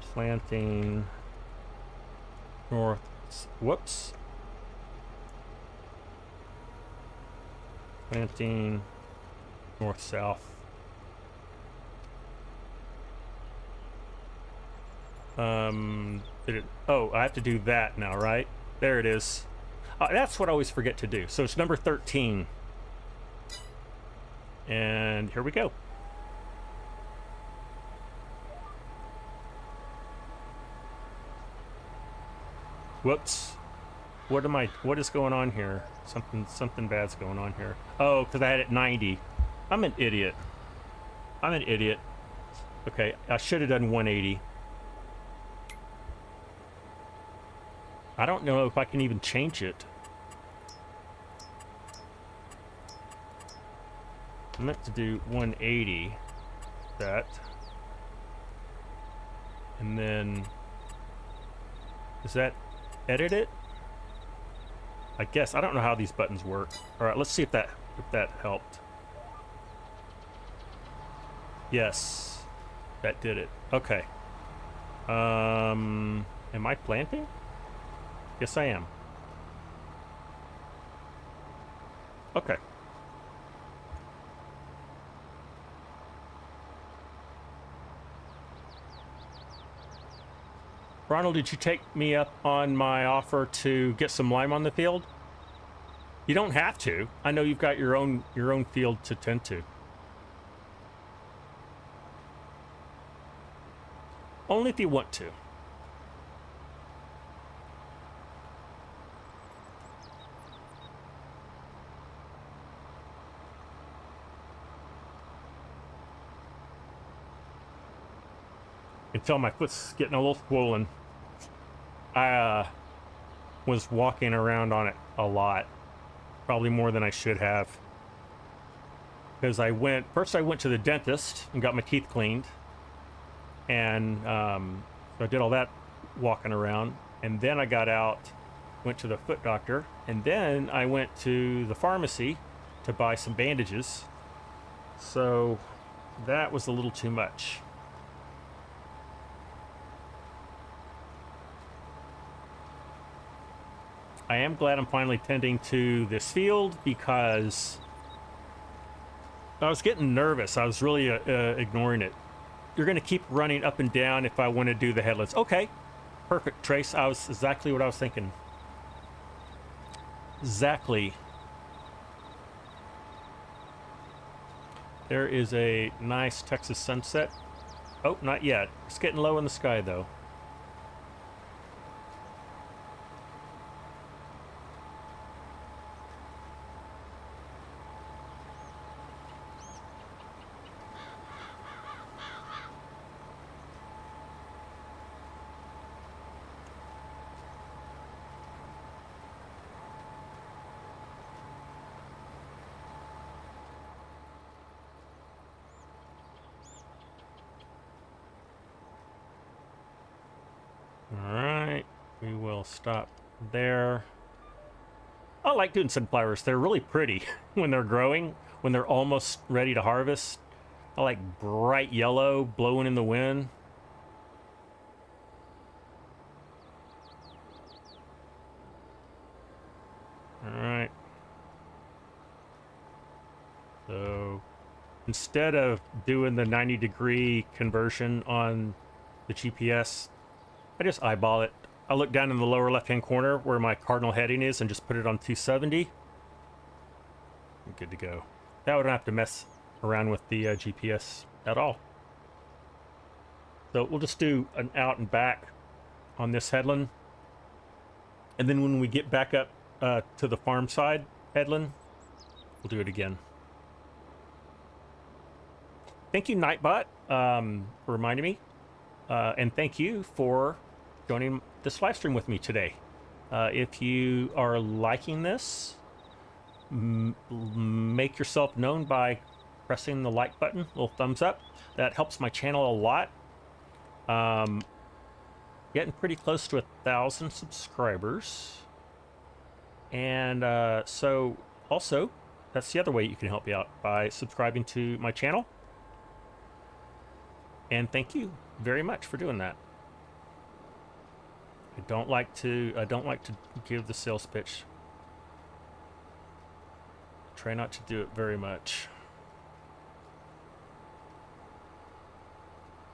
planting north. Whoops. Planting north south. Oh, I have to do that now, right? There it is. That's what I always forget to do. So it's number 13. And here we go. Whoops. What is going on here? Something bad's going on here. Oh, because I had it 90. I'm an idiot. I'm an idiot. Okay, I should have done 180. I don't know if I can even change it. I meant to do 180. That. And then... Does that edit it? I guess. I don't know how these buttons work. Alright, let's see if that helped. Yes. That did it. Okay. Am I planting? Yes, I am. Okay. Ronald, did you take me up on my offer to get some lime on the field? You don't have to. I know you've got your own field to tend to. Only if you want to. You can tell my foot's getting a little swollen. I was walking around on it a lot. Probably more than I should have. Because first I went to the dentist and got my teeth cleaned. And so I did all that walking around. And then I got out, went to the foot doctor. And then I went to the pharmacy to buy some bandages. So that was a little too much. I am glad I'm finally tending to this field because I was getting nervous. I was really ignoring it. You're going to keep running up and down if I want to do the headlands. Okay, perfect, Trace. I was exactly what I was thinking. Exactly. There is a nice Texas sunset. Oh, not yet. It's getting low in the sky, though. We will stop there. I like doing sunflowers. They're really pretty when they're growing. when they're almost ready to harvest. I like bright yellow blowing in the wind. All right. So instead of doing the 90-degree conversion on the GPS, I just eyeball it. I look down in the lower left-hand corner where my cardinal heading is and just put it on 270. I'm good to go. That way I don't have to mess around with the GPS at all. So we'll just do an out and back on this headland. And then when we get back up to the farm side headland, we'll do it again. Thank you, Nightbot, for reminding me. And thank you for joining this live stream with me today. If you are liking this, make yourself known by pressing the like button, little thumbs up. That helps my channel a lot. Getting pretty close to 1,000 subscribers. And so also, that's the other way you can help me out, by subscribing to my channel. And thank you very much for doing that. I don't like to give the sales pitch. Try not to do it very much.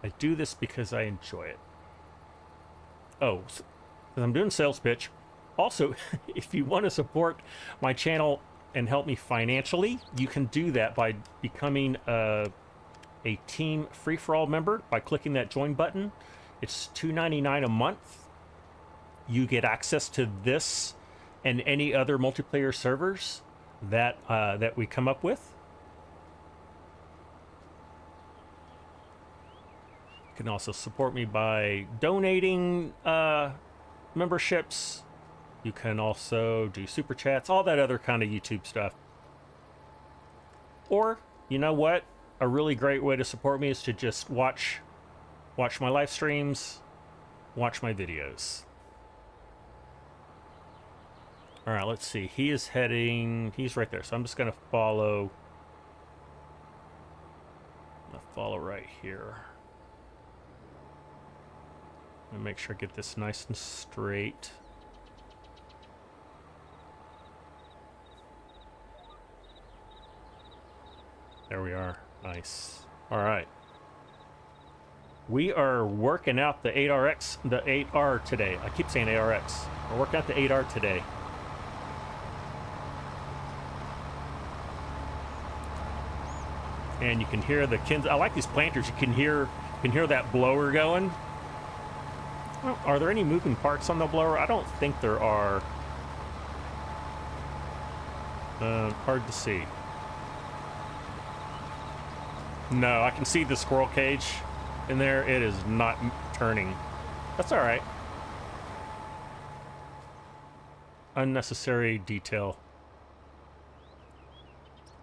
I do this because I enjoy it. Oh, so I'm doing sales pitch. Also, if you want to support my channel and help me financially, you can do that by becoming a Team Free-for-All member by clicking that join button. It's $2.99 a month. You get access to this and any other multiplayer servers that that we come up with. You can also support me by donating memberships. You can also do super chats, all that other kind of YouTube stuff. Or, you know what? A really great way to support me is to just watch my live streams, watch my videos. All right, let's see. He is heading, he's right there. So I'm just going to follow. I'm going to follow right here. Let me make sure I get this nice and straight. There we are. Nice. All right. We are working out the 8RX, the 8R today. I keep saying 8RX. We're working out the 8R today. And you can hear the I like these planters. You can hear that blower going. Well, are there any moving parts on the blower? I don't think there are. Hard to see. No, I can see the squirrel cage in there. It is not turning. That's all right. Unnecessary detail.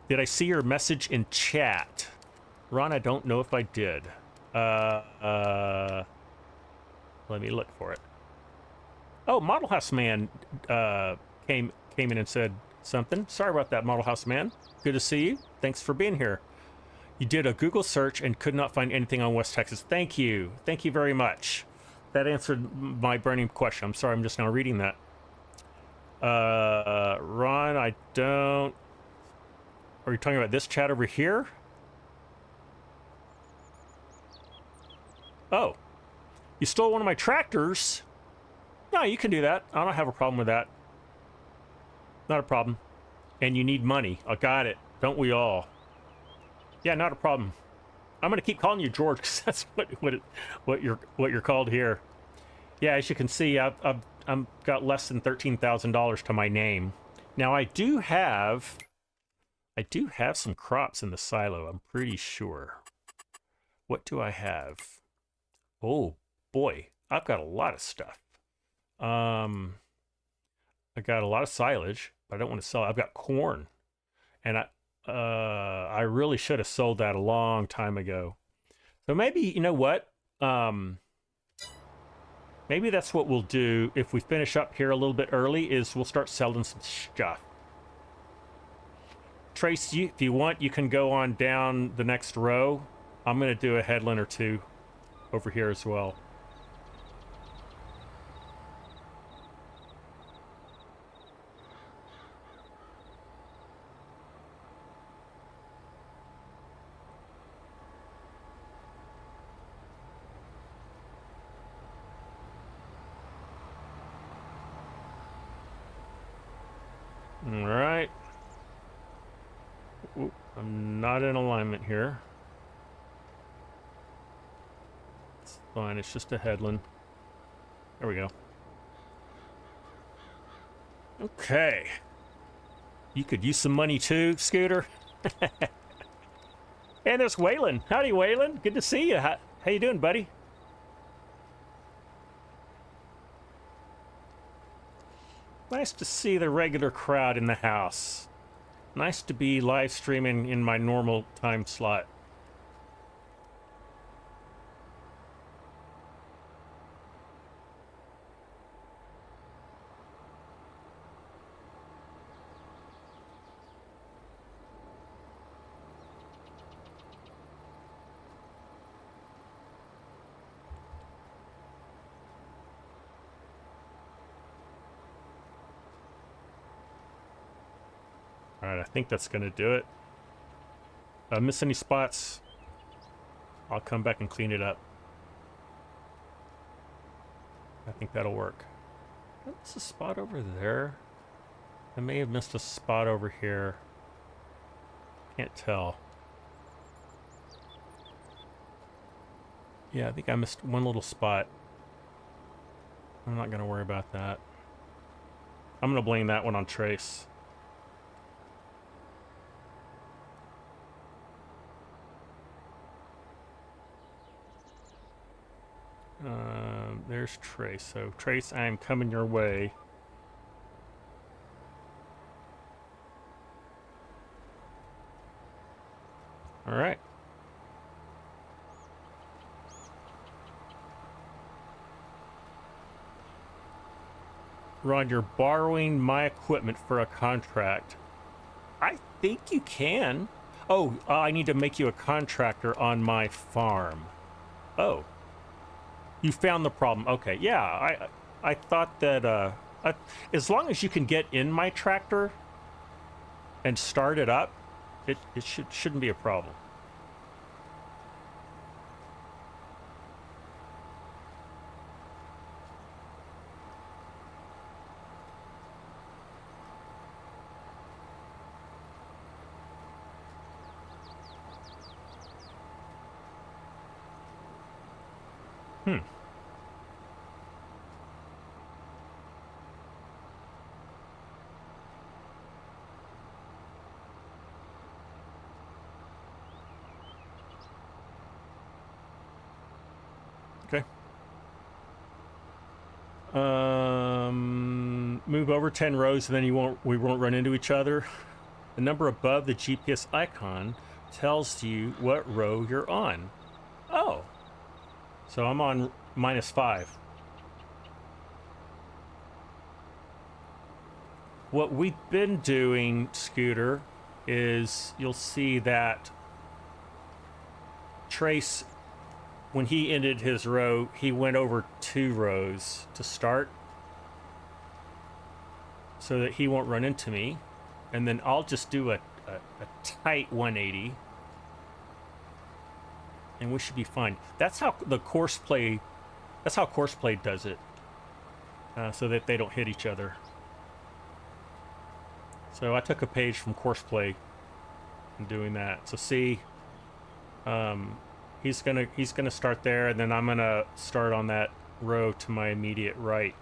Did I see your message in chat? Ron, I don't know if I did. Let me look for it. Oh, Model House Man came in and said something. Sorry about that, Model House Man. Good to see you. Thanks for being here. You did a Google search and could not find anything on West Texas. Thank you. Thank you very much. That answered my burning question. I'm sorry, I'm just now reading that. Ron, I don't... Are you talking about this chat over here? Oh. You stole one of my tractors? No, you can do that. I don't have a problem with that. Not a problem. And you need money. I got it. Don't we all? Yeah, not a problem. I'm gonna keep calling you George because that's what you're called here. Yeah, as you can see, I've got less than $13,000 to my name. Now I do have some crops in the silo. I'm pretty sure. What do I have? Oh boy, I've got a lot of stuff. I got a lot of silage, but I don't want to sell it. I've got corn, and I really should have sold that a long time ago. So maybe, you know what? Maybe that's what we'll do if we finish up here a little bit early, is we'll start selling some stuff. Trace, if you want, you can go on down the next row. I'm going to do a headland or two over here as well. All right. Ooh, I'm not in alignment here. It's fine, it's just a headland. There we go. Okay. You could use some money too, Scooter. And there's Waylon. Howdy, Waylon. Good to see you. How you doing, buddy? Nice to see the regular crowd in the house. Nice to be live streaming in my normal time slot. All right, I think that's going to do it. If I miss any spots, I'll come back and clean it up. I think that'll work. Did I miss a spot over there? I may have missed a spot over here. Can't tell. Yeah, I think I missed one little spot. I'm not going to worry about that. I'm going to blame that one on Trace. There's Trace. So, Trace, I'm coming your way. All right. Ron, you're borrowing my equipment for a contract. I think you can. Oh, I need to make you a contractor on my farm. Oh. You found the problem. Okay, yeah, I thought that as long as you can get in my tractor and start it up, it shouldn't be a problem. Okay. Move over 10 rows and then we won't run into each other. The number above the GPS icon tells you what row you're on. Oh. So I'm on -5. What we've been doing, Scooter, is you'll see that Trace, when he ended his row, he went over 2 rows to start so that he won't run into me. And then I'll just do a tight 180 and we should be fine. That's how the course play does it, so that they don't hit each other. So I took a page from Courseplay in doing that. So see, he's gonna start there, and then I'm gonna start on that row to my immediate right.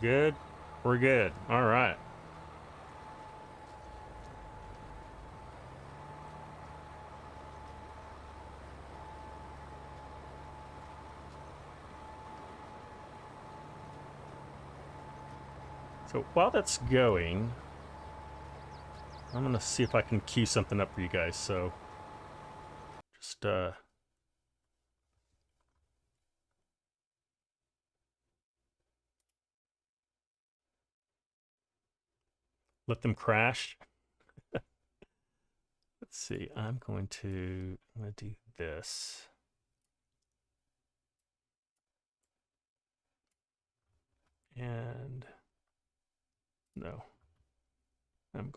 Good? We're good. All right. So while that's going, I'm gonna see if I can cue something up for you guys. So just let them crash. Let's see. I'm gonna do this. And no, I'm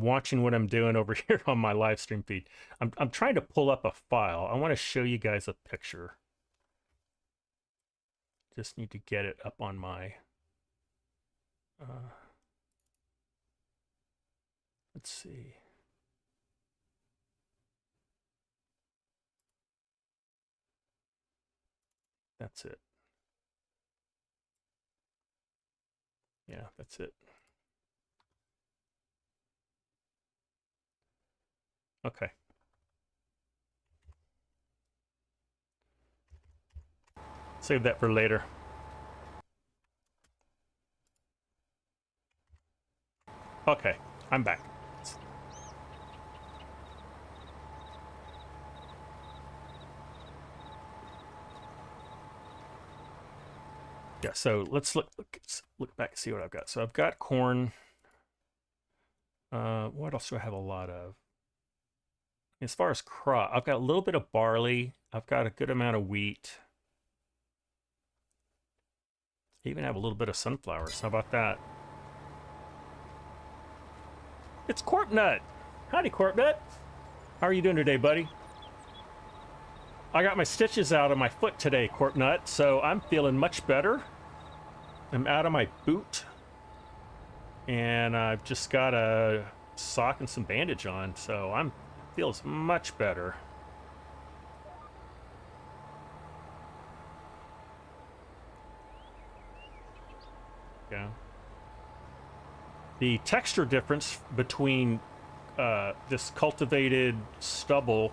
watching what I'm doing over here on my live stream feed. I'm trying to pull up a file. I want to show you guys a picture. Just need to get it up on my let's see. That's it. Yeah, that's it. Okay. Save that for later. Okay, I'm back. Yeah, so let's look back and see what I've got. So I've got corn. What else do I have a lot of? As far as crop, I've got a little bit of barley. I've got a good amount of wheat. I even have a little bit of sunflowers. How about that? It's Corp Nut. Howdy, Corp Nut. How are you doing today, buddy? I got my stitches out of my foot today, Corp Nut, so I'm feeling much better. I'm out of my boot, and I've just got a sock and some bandage on, so I'm feels much better. Yeah. The texture difference between this cultivated stubble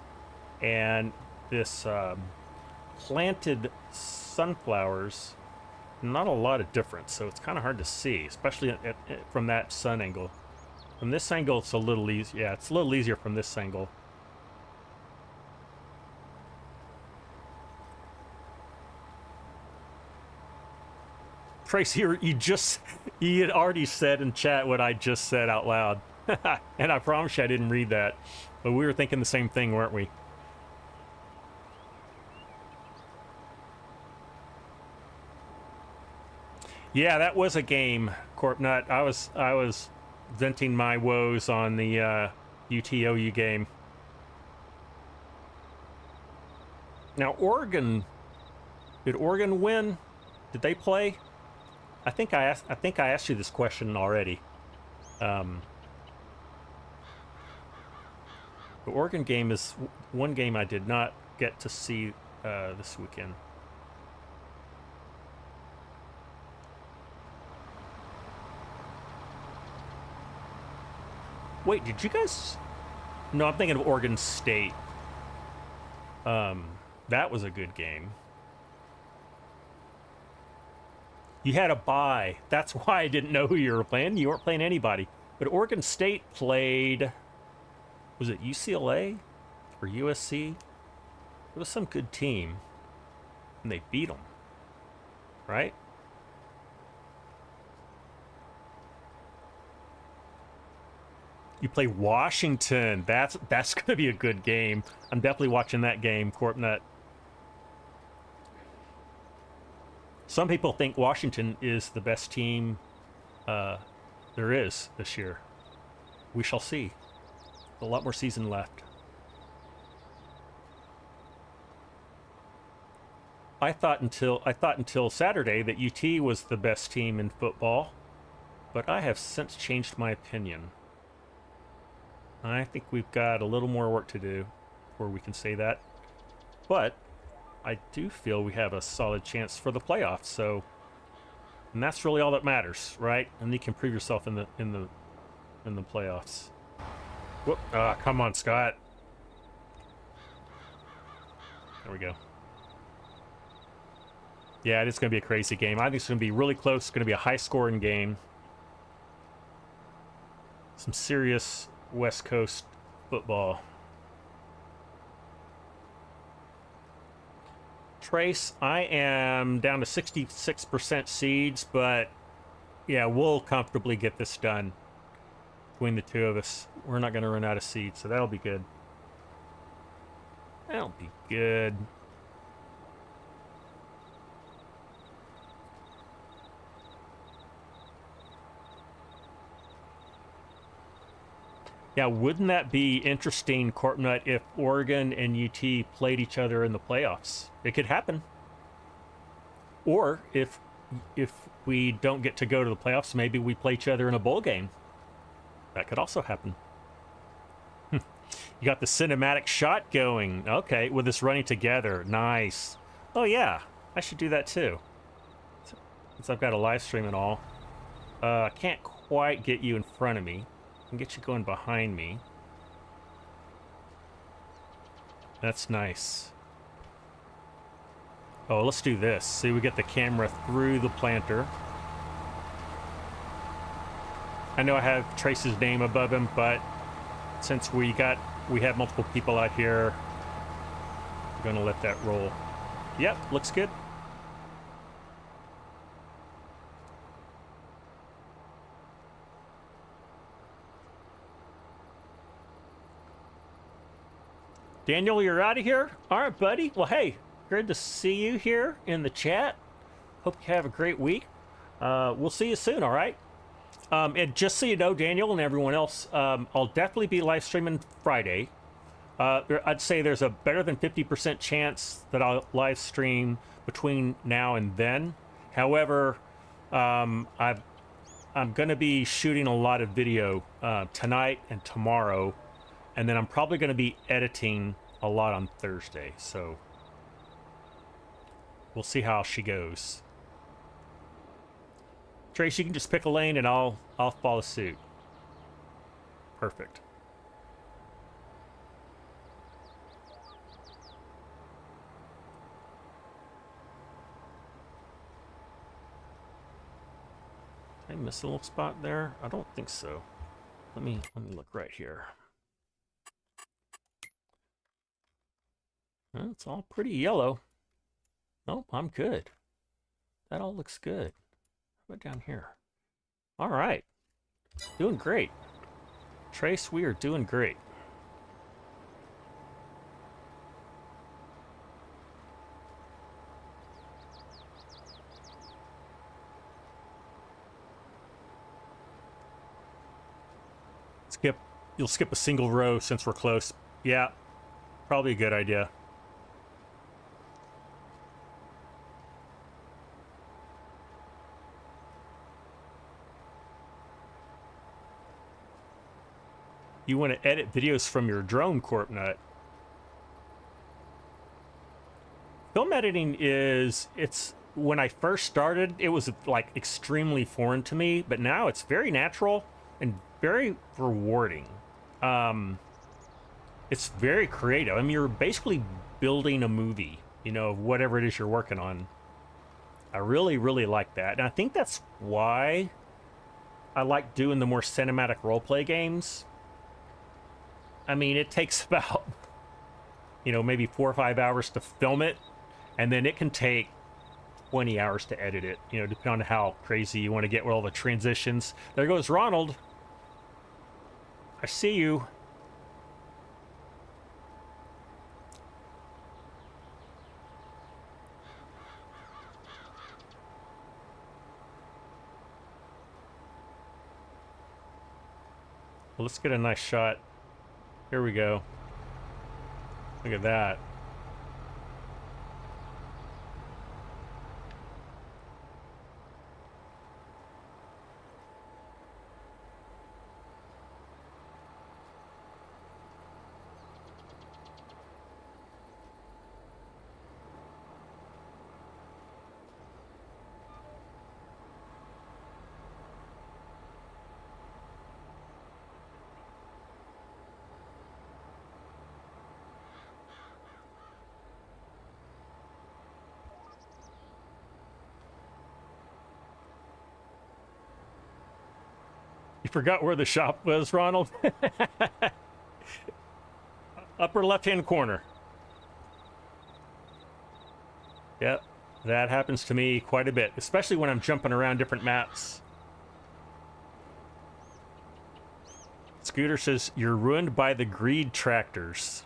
and this planted sunflowers, not a lot of difference, so it's kind of hard to see, especially from that sun angle. From this angle, it's a little easier. Yeah, it's a little easier from this angle. Tracy, you had already said in chat what I just said out loud. And I promise you I didn't read that. But we were thinking the same thing, weren't we? Yeah, that was a game, Corp Nut. I was venting my woes on the UTOU game. Now, Oregon, did Oregon win? Did they play? I think I asked you this question already. The Oregon game is one game I did not get to see this weekend. Wait, did you guys? No, I'm thinking of Oregon State. That was a good game. You had a bye. That's why I didn't know who you were playing. You weren't playing anybody. But Oregon State played, was it UCLA or USC? It was some good team. And they beat them. Right? You play Washington. That's going to be a good game. I'm definitely watching that game, Corp Nut. Some people think Washington is the best team there is this year. We shall see. A lot more season left. I thought until Saturday that UT was the best team in football, but I have since changed my opinion. I think we've got a little more work to do before we can say that. But I do feel we have a solid chance for the playoffs, so, and that's really all that matters, right? And you can prove yourself in the playoffs. Whoop! Come on, Scott. There we go. Yeah, it's going to be a crazy game. I think it's going to be really close. It's going to be a high-scoring game. Some serious West Coast football. Trace, I am down to 66% seeds, but yeah, we'll comfortably get this done between the two of us. We're not going to run out of seeds, so that'll be good. That'll be good. Yeah, wouldn't that be interesting, Corpnut, if Oregon and UT played each other in the playoffs? It could happen. Or if we don't get to go to the playoffs, maybe we play each other in a bowl game. That could also happen. You got the cinematic shot going. Okay, with us running together. Nice. Oh yeah, I should do that too. Since I've got a live stream and all. I can't quite get you in front of me. I can get you going behind me. That's nice. Oh, let's do this. See, we get the camera through the planter. I know I have Trace's name above him, but since we have multiple people out here, we're gonna let that roll. Yep, looks good. Daniel, you're out of here? All right, buddy. Well, hey, good to see you here in the chat. Hope you have a great week. We'll see you soon, all right? And just so you know, Daniel and everyone else, I'll definitely be live streaming Friday. I'd say there's a better than 50% chance that I'll live stream between now and then. However, I'm going to be shooting a lot of video tonight and tomorrow. And then I'm probably going to be editing a lot on Thursday, so we'll see how she goes. Trace, you can just pick a lane and I'll follow suit. Perfect. Did I miss a little spot there? I don't think so. Let me look right here. It's all pretty yellow. Nope, I'm good. That all looks good. How about down here? All right. Doing great. Trace, we are doing great. You'll skip a single row since we're close. Yeah, probably a good idea. You want to edit videos from your drone, Corpnut. Film editing it's when I first started, it was like extremely foreign to me, but now it's very natural and very rewarding. It's very creative. I mean, you're basically building a movie, you know, whatever it is you're working on. I really, really like that. And I think that's why I like doing the more cinematic roleplay games. I mean, it takes about, you know, maybe 4 or 5 hours to film it, and then it can take 20 hours to edit it, you know, depending on how crazy you want to get with all the transitions. There goes Ronald. I see you. Well, let's get a nice shot. Here we go. Look at that. You forgot where the shop was, Ronald? Upper left-hand corner. Yep, that happens to me quite a bit, especially when I'm jumping around different maps. Scooter says, you're ruined by the greed tractors.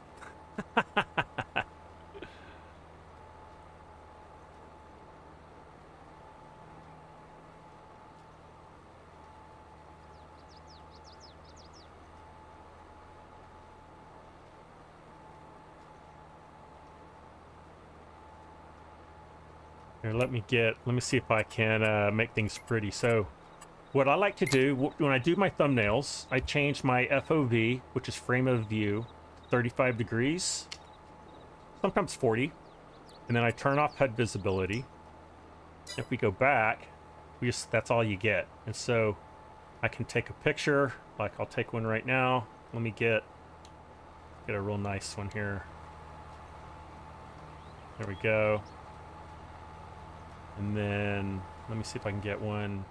Here, let me see if I can make things pretty. So what I like to do when I do my thumbnails, I change my FOV, which is frame of view, 35 degrees, sometimes 40, and then I turn off HUD visibility. If we go back, that's all you get. And so I can take a picture, like I'll take one right now. Let me get a real nice one here. There we go. And then let me see if I can get one.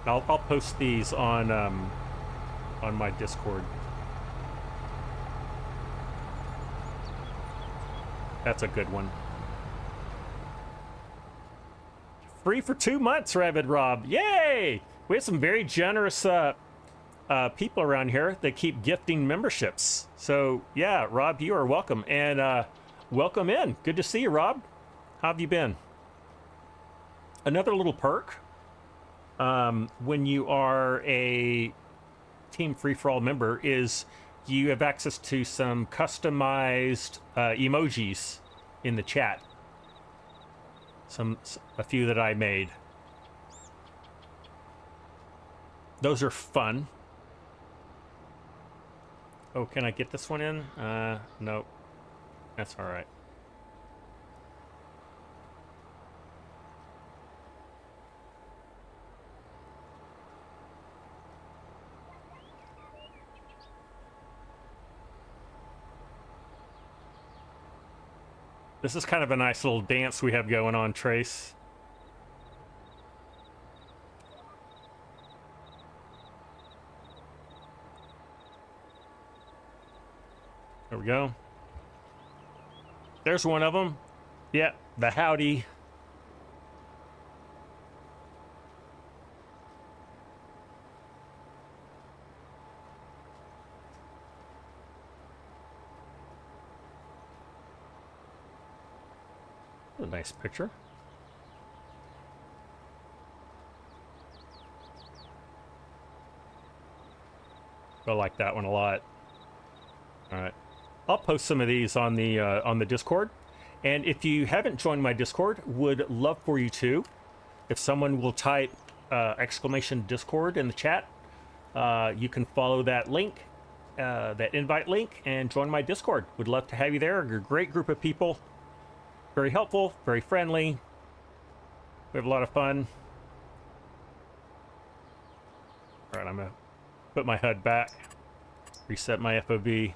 I'll post these on my Discord. That's a good one. Free for 2 months, Rabid Rob. Yay! We have some very generous people around here that keep gifting memberships. So yeah, Rob, you are welcome, and welcome in. Good to see you, Rob. How have you been? Another little perk, when you are a Team Free-for-All member, is you have access to some customized emojis in the chat. A few that I made. Those are fun. Oh, can I get this one in? Nope. That's all right. This is kind of a nice little dance we have going on, Trace. There we go. There's one of them. Yeah, the howdy. A nice picture. I like that one a lot. All right, I'll post some of these on the Discord, and if you haven't joined my Discord, would love for you to. If someone will type exclamation Discord in the chat, you can follow that link, that invite link, and join my Discord. Would love to have you there. You're a great group of people. Very helpful, very friendly. We have a lot of fun. All right, I'm gonna put my HUD back, reset my FOV.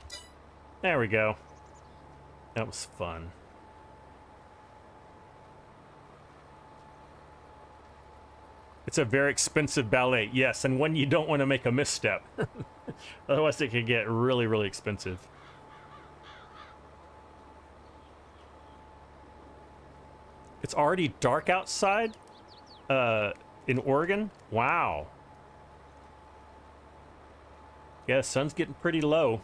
There we go. That was fun. It's a very expensive ballet, yes, and one you don't want to make a misstep. Otherwise it could get really, really expensive. It's already dark outside in Oregon? Wow. Yeah, the sun's getting pretty low.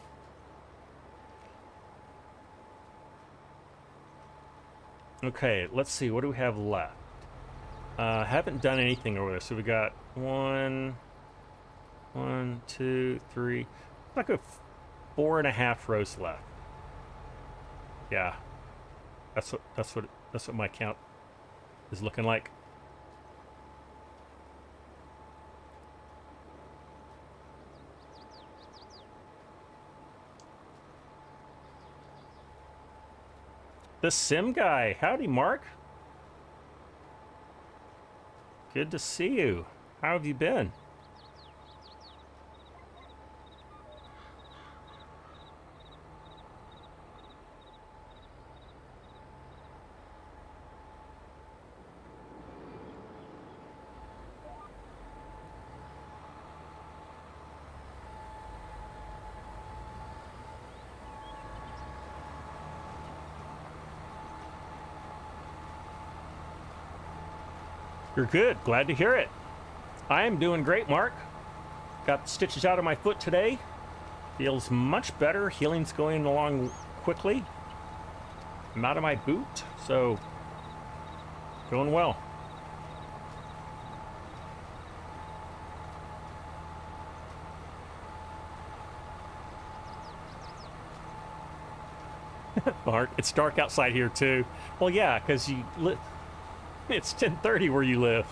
Okay, let's see. What do we have left? Haven't done anything over there. So we got 1, 2, 3. Like a 4.5 rows left. Yeah, that's what my count is looking like. The Sim Guy. Howdy, Mark. Good to see you. How have you been? You're good. Glad to hear it. I am doing great, Mark. Got the stitches out of my foot today. Feels much better. Healing's going along quickly. I'm out of my boot, so going well. Mark, it's dark outside here too. Well, yeah, because it's 10:30 where you live.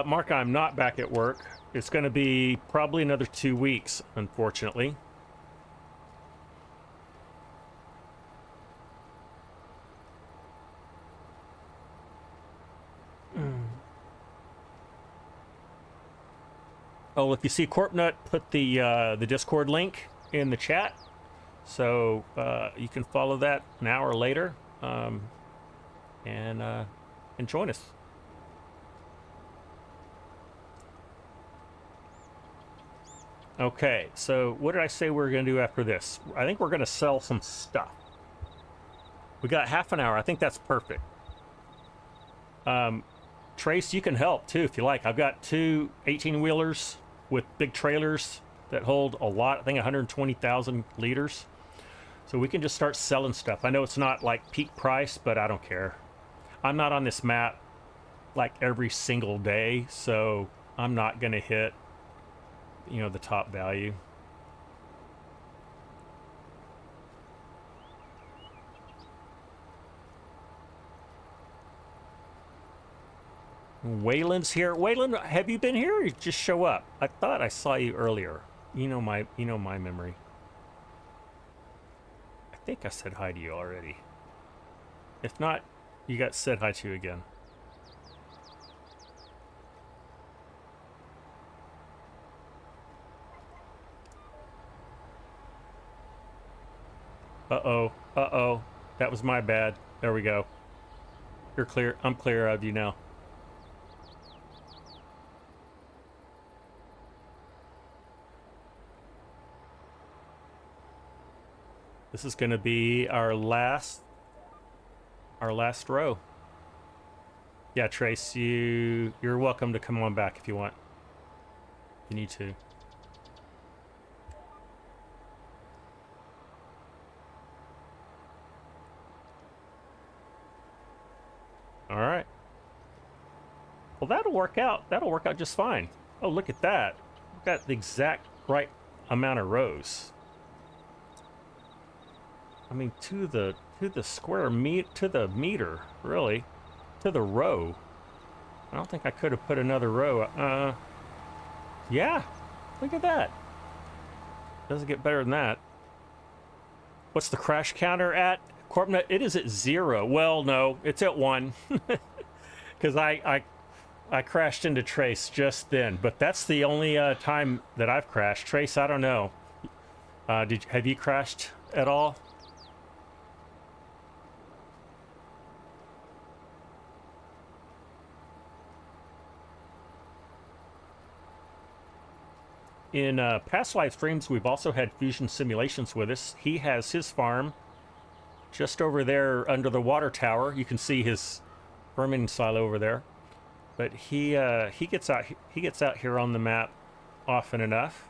Mark, I'm not back at work. It's going to be probably another 2 weeks, unfortunately. Oh, if you see Corpnut, put the Discord link in the chat, so you can follow that an hour later, and join us. Okay, so what did I say we were going to do after this? I think we're going to sell some stuff. We got half an hour. I think that's perfect. Trace, you can help too if you like. I've got two 18-wheelers with big trailers that hold a lot. I think 120,000 liters. So we can just start selling stuff. I know it's not like peak price, but I don't care. I'm not on this map like every single day, so I'm not going to hit, you know, the top value. Wayland's here. Wayland, have you been here? Or you just show up? I thought I saw you earlier. You know my memory. I think I said hi to you already. If not, you got said hi to again. Uh-oh. Uh-oh. That was my bad. There we go. You're clear. I'm clear of you now. This is going to be our last row. Yeah, Trace, you're welcome to come on back if you want. You need to. All right. Well, that'll work out. That'll work out just fine. Oh, look at that. We've got the exact right amount of rows. I mean, to the square to the meter, really, to the row. I don't think I could have put another row. Yeah, look at that. Doesn't get better than that. What's the crash counter at? Corpnet, it is at 0. Well, no, it's at 1. Because I crashed into Trace just then. But that's the only time that I've crashed. Trace, I don't know. Have you crashed at all? In past live streams, we've also had Fusion Simulations with us. He has his farm just over there under the water tower. You can see his fermenting silo over there. But he gets out here on the map often enough.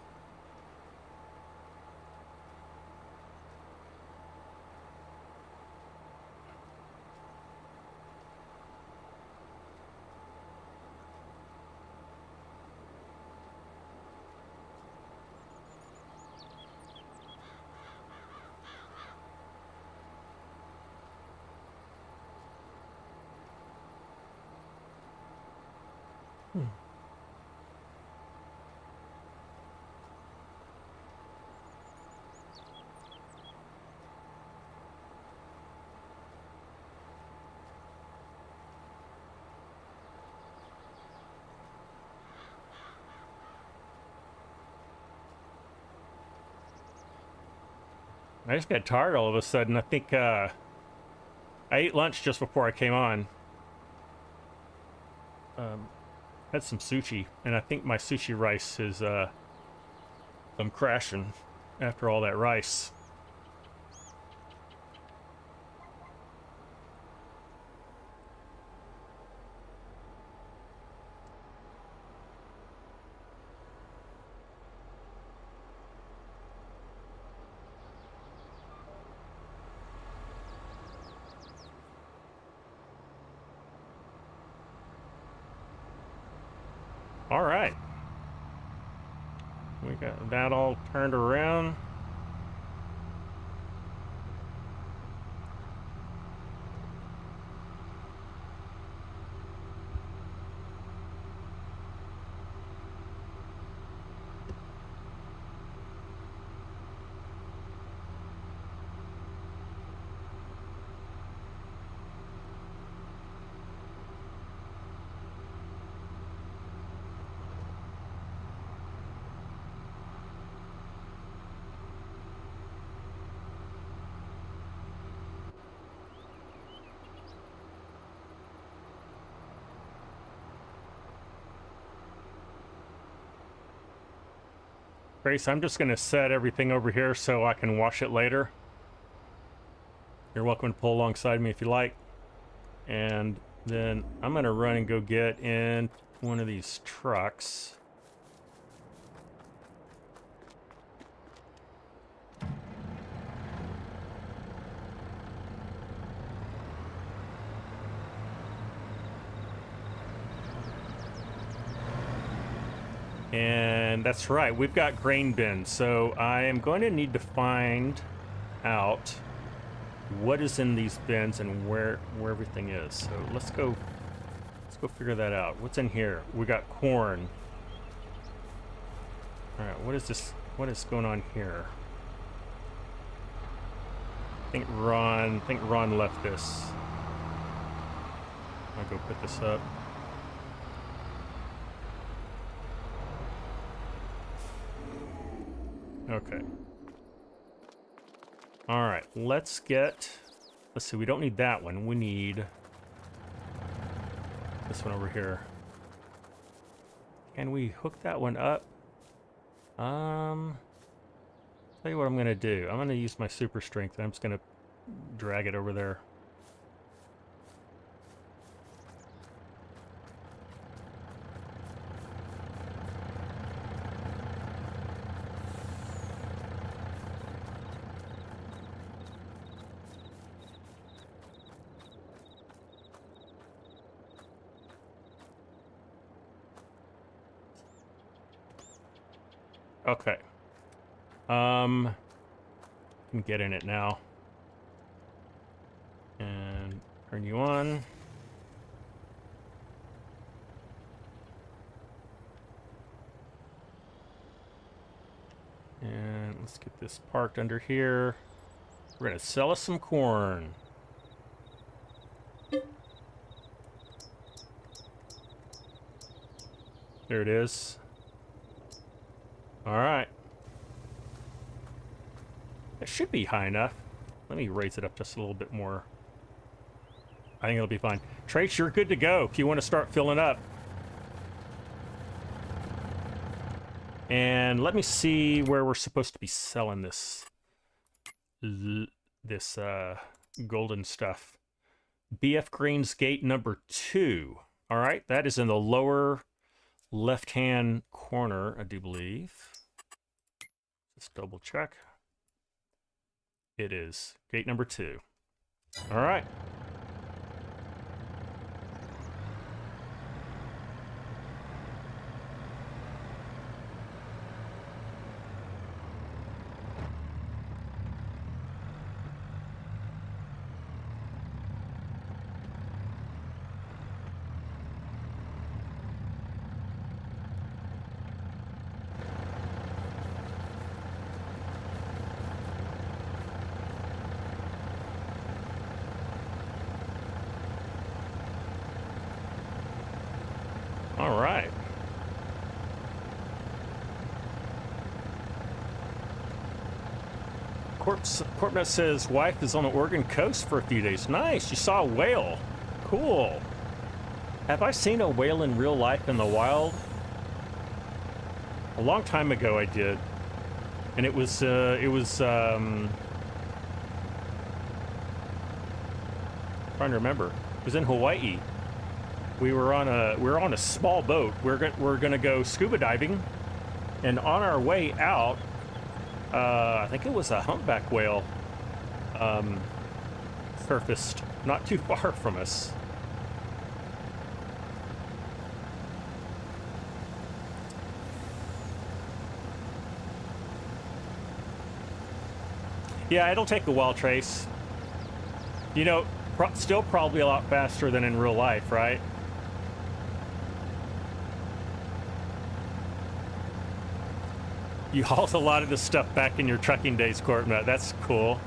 I just got tired all of a sudden. I think I ate lunch just before I came on. Had some sushi, and I think my sushi rice is I'm crashing. after all that rice. All right. We got that all turned around. Grace, I'm just going to set everything over here so I can wash it later. You're welcome to pull alongside me if you like. And then I'm going to run and go get in one of these trucks. And that's right, we've got grain bins, so I am going to need to find out what is in these bins and where everything is. So let's go figure that out. What's in here? We got corn. All right, what is this? What is going on here? I think Ron left this. I'll go put this up. Okay. All right, let's see, we don't need that one. We need this one over here. Can we hook that one up? Tell you what I'm gonna do. I'm gonna use my super strength. I'm just gonna drag it over there. Okay. Can get in it now. And turn you on. And let's get this parked under here. We're gonna sell us some corn. There it is. All right. It should be high enough. Let me raise it up just a little bit more. I think it'll be fine. Trace, you're good to go if you want to start filling up. And let me see where we're supposed to be selling this golden stuff. BF Greens gate number 2. All right, that is in the lower left-hand corner, I do believe. Just double check. It is gate number 2. All right. All right. Corpnet says wife is on the Oregon coast for a few days. Nice. You saw a whale. Cool. Have I seen a whale in real life in the wild? A long time ago I did. And it was trying to remember. It was in Hawaii. We were on a small boat. We're gonna go scuba diving, and on our way out, I think it was a humpback whale surfaced not too far from us. Yeah, it'll take a while, Trace. You know, still probably a lot faster than in real life, right? You hauled a lot of this stuff back in your trucking days, Courtney. That's cool.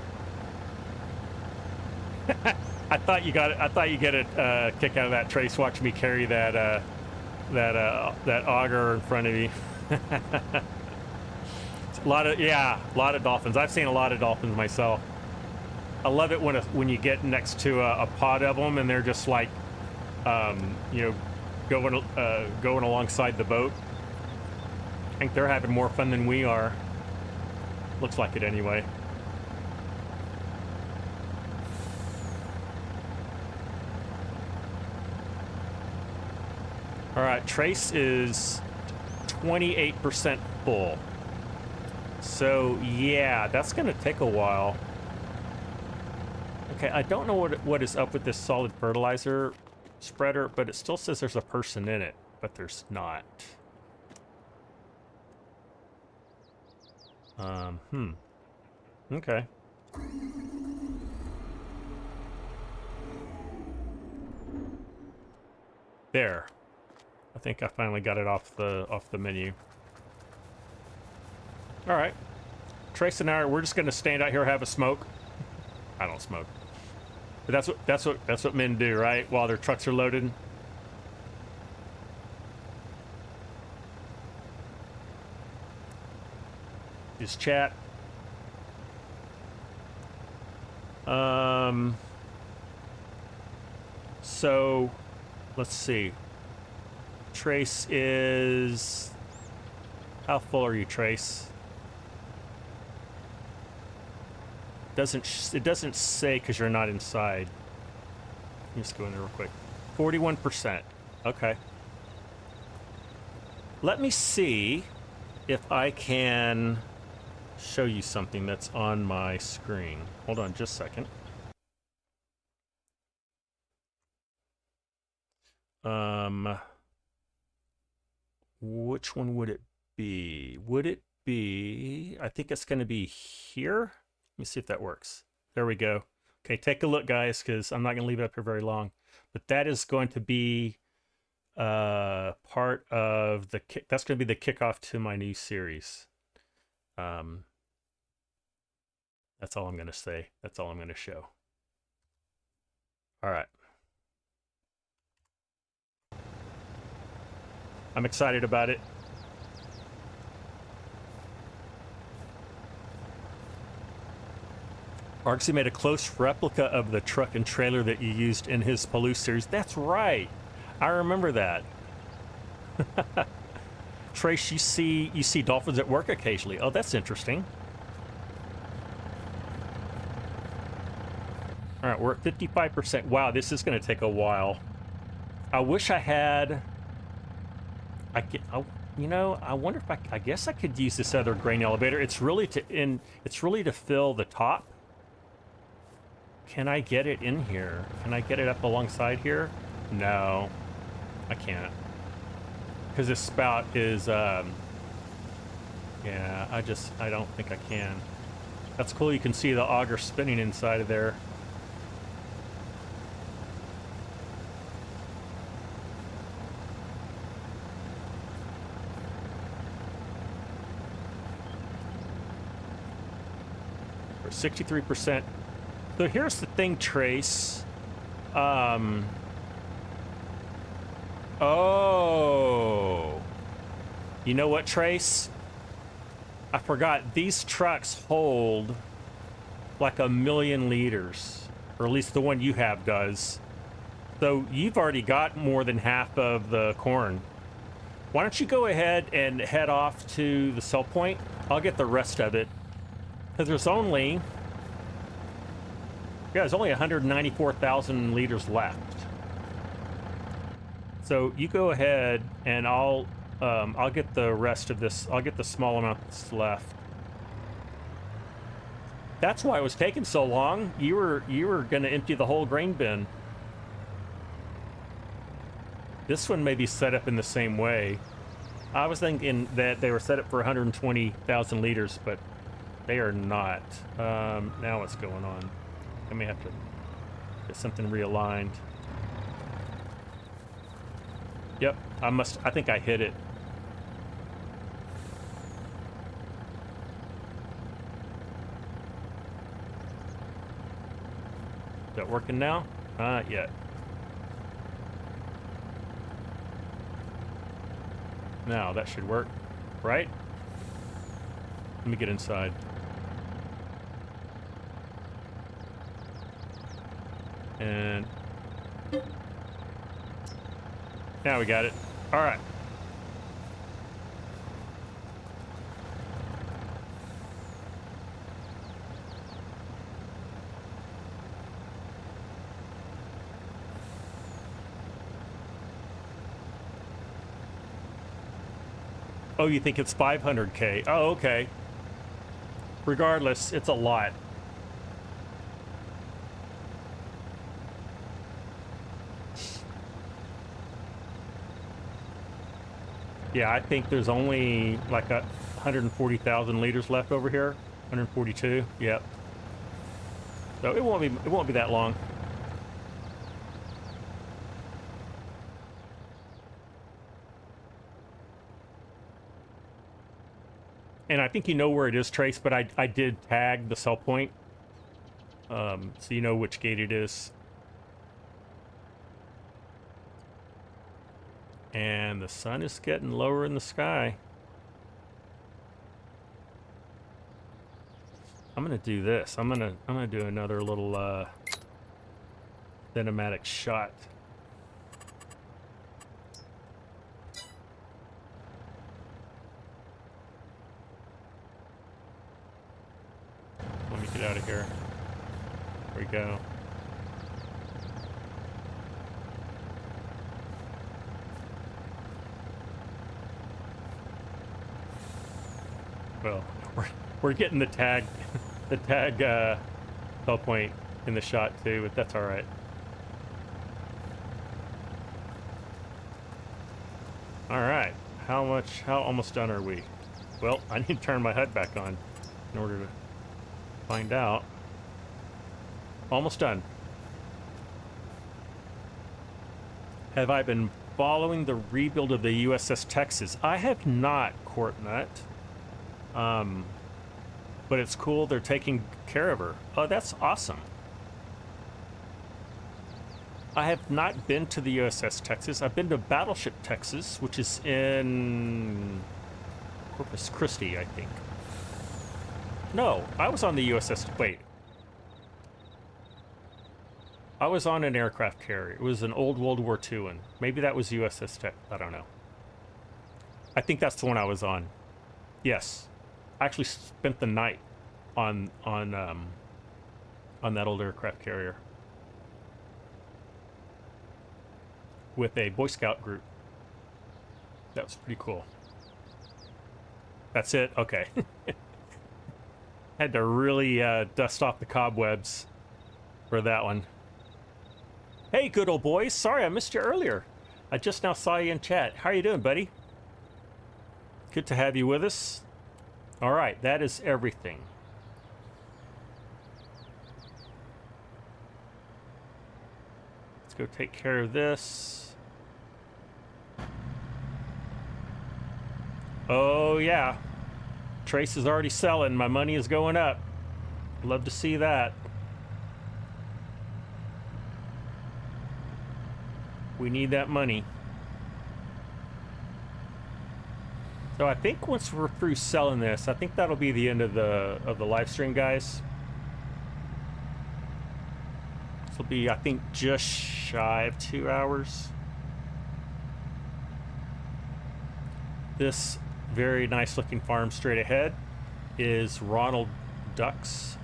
I thought you get a kick out of that, Trace. Watch me carry that auger in front of you. A lot of dolphins. I've seen a lot of dolphins myself. I love it when you get next to a pod of them and they're just like, you know, going alongside the boat. I think they're having more fun than we are. Looks like it anyway. All right, Trace is 28% full. So yeah, that's gonna take a while. Okay, I don't know what is up with this solid fertilizer spreader, but it still says there's a person in it, but there's not. Okay. There. I think I finally got it off the menu. All right. Trace and we're just gonna stand out here and have a smoke. I don't smoke, but that's what men do, right? While their trucks are loaded. Just chat. So let's see. Trace is, how full are you, Trace? It doesn't say because you're not inside. Let me just go in there real quick. 41%. Okay. Let me see if I can show you something that's on my screen. Hold on just a second. Which one would it be? Would it be, I think it's going to be here. Let me see if that works. There we go. Okay, take a look, guys, because I'm not going to leave it up here very long. But that is going to be part of the that's going to be the kickoff to my new series. That's all I'm going to say. That's all I'm going to show. All right. I'm excited about it. Arksy made a close replica of the truck and trailer that you used in his Palouse series. That's right. I remember that. Trace, you see dolphins at work occasionally. Oh, that's interesting. All right, we're at 55%. Wow, this is going to take a while. I wish I had. You know, I wonder if I guess I could use this other grain elevator. It's really to fill the top. Can I get it in here? Can I get it up alongside here? No, I can't. Because this spout is, yeah, I don't think I can. That's cool, you can see the auger spinning inside of there. We're 63%. So here's the thing, Trace. Oh. You know what, Trace? I forgot. These trucks hold like 1 million liters. Or at least the one you have does. So you've already got more than half of the corn. Why don't you go ahead and head off to the sell point? I'll get the rest of it. Because there's only... Yeah, there's only 194,000 liters left. So you go ahead and I'll get the rest of this. I'll get the small amount that's left. That's why it was taking so long. You were going to empty the whole grain bin. This one may be set up in the same way. I was thinking that they were set up for 120,000 liters, but they are not. Now what's going on? I may have to get something realigned. Yep, I think I hit it. Is that working now? Not yet. Now that should work, right? Let me get inside. And now we got it. All right. Oh, you think it's 500K? Oh, okay. Regardless, it's a lot. Yeah, I think there's only like 140,000 liters left over here. 142. Yep. So it won't be that long. And I think you know where it is, Trace, but I did tag the sell point. So you know which gate it is. And the sun is getting lower in the sky. I'm gonna do this. I'm gonna do another little cinematic shot. Let me get out of here. There we go. Well, we're getting the tag sell point in the shot too, but that's all right. All right, how almost done are we? Well, I need to turn my HUD back on in order to find out. Almost done. Have I been following the rebuild of the USS Texas? I have not, Courtnut. But it's cool they're taking care of her. Oh, that's awesome. I have not been to the USS Texas. I've been to Battleship Texas, which is in Corpus Christi, I think. No, I was on the USS... Wait. I was on an aircraft carrier. It was an old World War II one. Maybe that was USS Texas. I don't know. I think that's the one I was on. Yes. I actually spent the night on that old aircraft carrier with a Boy Scout group. That was pretty cool. That's it? Okay. Had to really dust off the cobwebs for that one. Hey, good old boys. Sorry I missed you earlier. I just now saw you in chat. How are you doing, buddy? Good to have you with us. All right, that is everything. Let's go take care of this. Oh, yeah. Trace is already selling. My money is going up. Love to see that. We need that money. So I think once we're through selling this, I think that'll be the end of the live stream, guys. This will be, I think, just shy of 2 hours. This very nice looking farm straight ahead is Ronald Duck's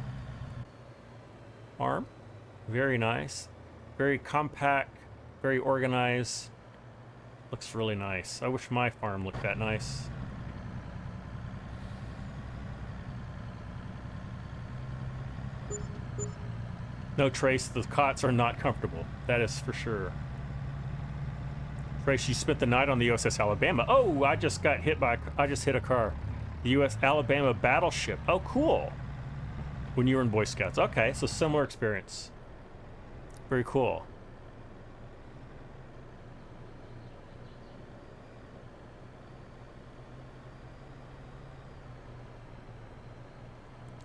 farm. Very nice, very compact, very organized. Looks really nice. I wish my farm looked that nice. No, Trace, the cots are not comfortable. That is for sure. Trace, you spent the night on the USS Alabama. Oh, I just got hit by, I just hit a car. The US Alabama battleship. Oh, cool. When you were in Boy Scouts. Okay, so similar experience. Very cool.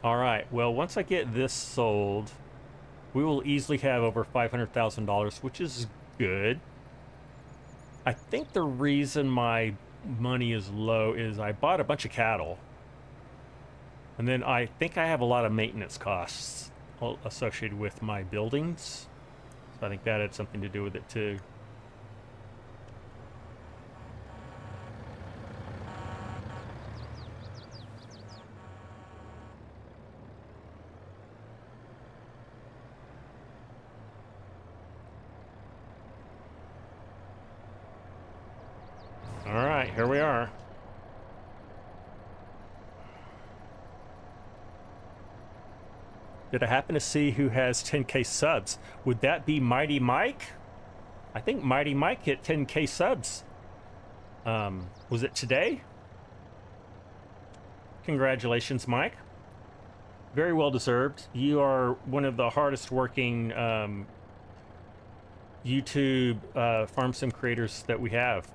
All right, well, once I get this sold, we will easily have over $500,000, which is good. I think the reason my money is low is I bought a bunch of cattle. And then I think I have a lot of maintenance costs associated with my buildings. So I think that had something to do with it too. All right, here we are. Did I happen to see who has 10K subs? Would that be Mighty Mike? I think Mighty Mike hit 10K subs. Was it today? Congratulations, Mike. Very well deserved. You are one of the hardest working YouTube farm sim creators that we have.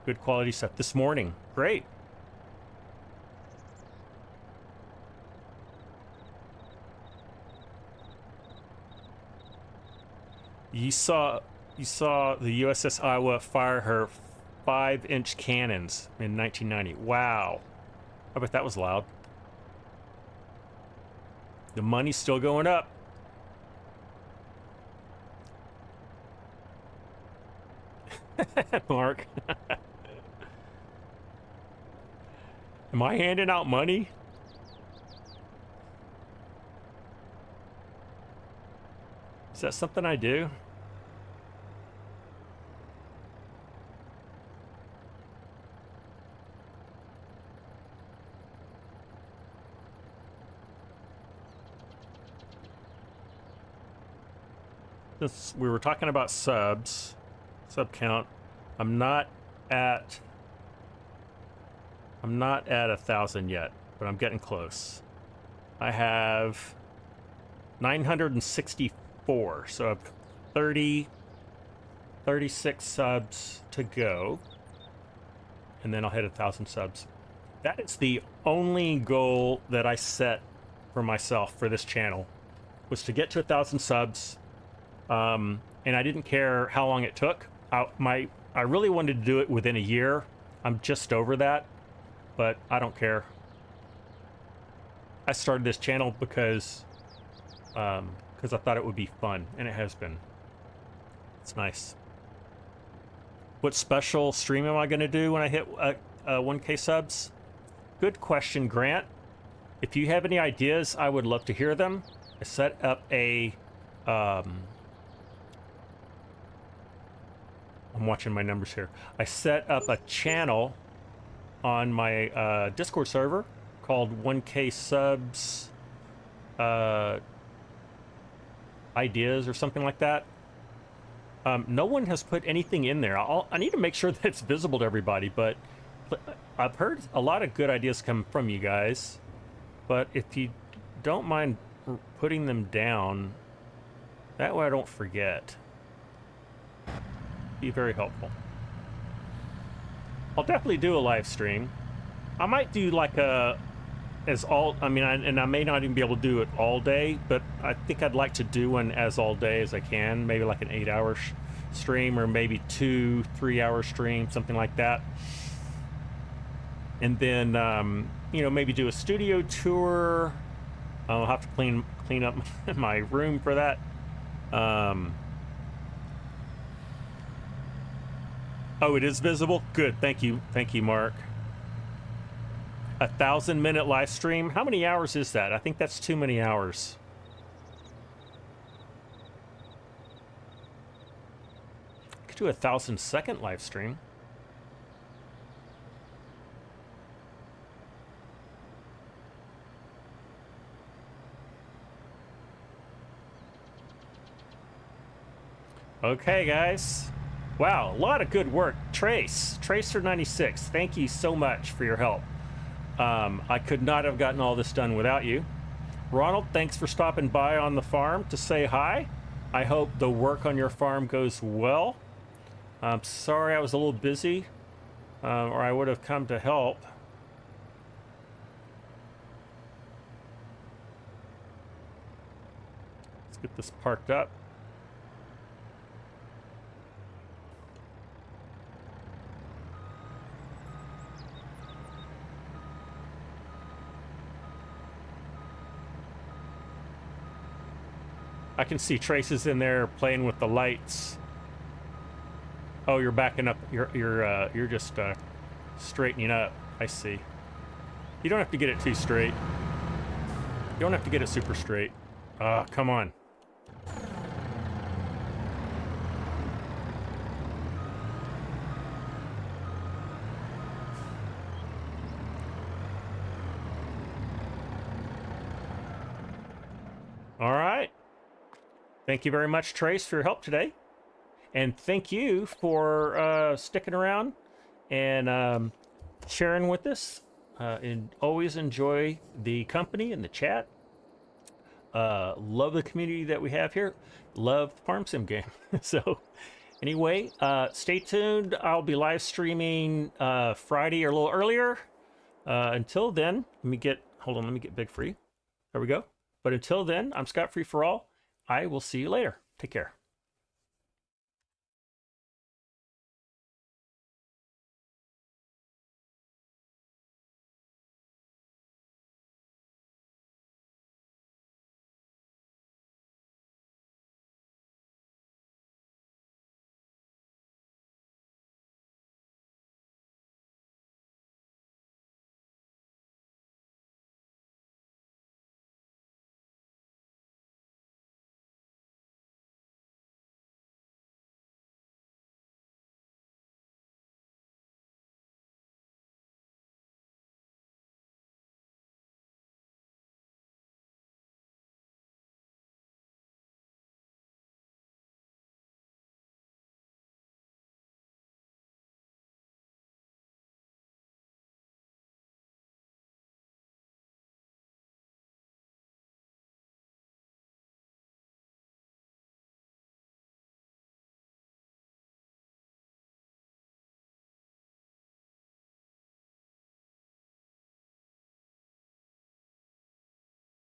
Good quality stuff this morning. Great. You saw the USS Iowa fire her 5-inch cannons in 1990. Wow. I bet that was loud. The money's still going up. Mark. Am I handing out money? Is that something I do? Since we were talking about subs, sub count, I'm not at 1,000 yet, but I'm getting close. I have 964, so I have 36 subs to go, and then I'll hit 1,000 subs. That is the only goal that I set for myself for this channel, was to get to 1,000 subs, and I didn't care how long it took. I really wanted to do it within a year. I'm just over that, but I don't care. I started this channel because I thought it would be fun, and it has been. It's nice. What special stream am I going to do when I hit 1K subs? Good question, Grant. If you have any ideas, I would love to hear them. I set up a... I'm watching my numbers here. I set up a channel on my Discord server called 1K subs ideas or something like that. No one has put anything in there. I need to make sure that it's visible to everybody, but I've heard a lot of good ideas come from you guys. But if you don't mind putting them down, that way I don't forget. Be very helpful. I'll definitely do a live stream. I might do like a I may not even be able to do it all day, but I think I'd like to do one as all day as I can. Maybe like an 8-hour stream, or maybe 2-3 hour stream, something like that. And then maybe do a studio tour. I'll have to clean up my room for that. Oh, it is visible? Good. Thank you. Thank you, Mark. 1,000-minute live stream. How many hours is that? I think that's too many hours. I could do a 1,000-second live stream. Okay, guys. Wow, a lot of good work. Tracer96, thank you so much for your help. I could not have gotten all this done without you. Ronald, thanks for stopping by on the farm to say hi. I hope the work on your farm goes well. I'm sorry I was a little busy, or I would have come to help. Let's get this parked up. I can see Traces in there playing with the lights. Oh, you're backing up. You're just straightening up. I see. You don't have to get it too straight. You don't have to get it super straight. Come on. All right. Thank you very much, Trace, for your help today. And thank you for sticking around and sharing with us. And always enjoy the company and the chat. Love the community that we have here. Love the Farm Sim game. So anyway, stay tuned. I'll be live streaming Friday or a little earlier. Until then, hold on, let me get big free. There we go. But until then, I'm ScottFreeforall. I will see you later. Take care.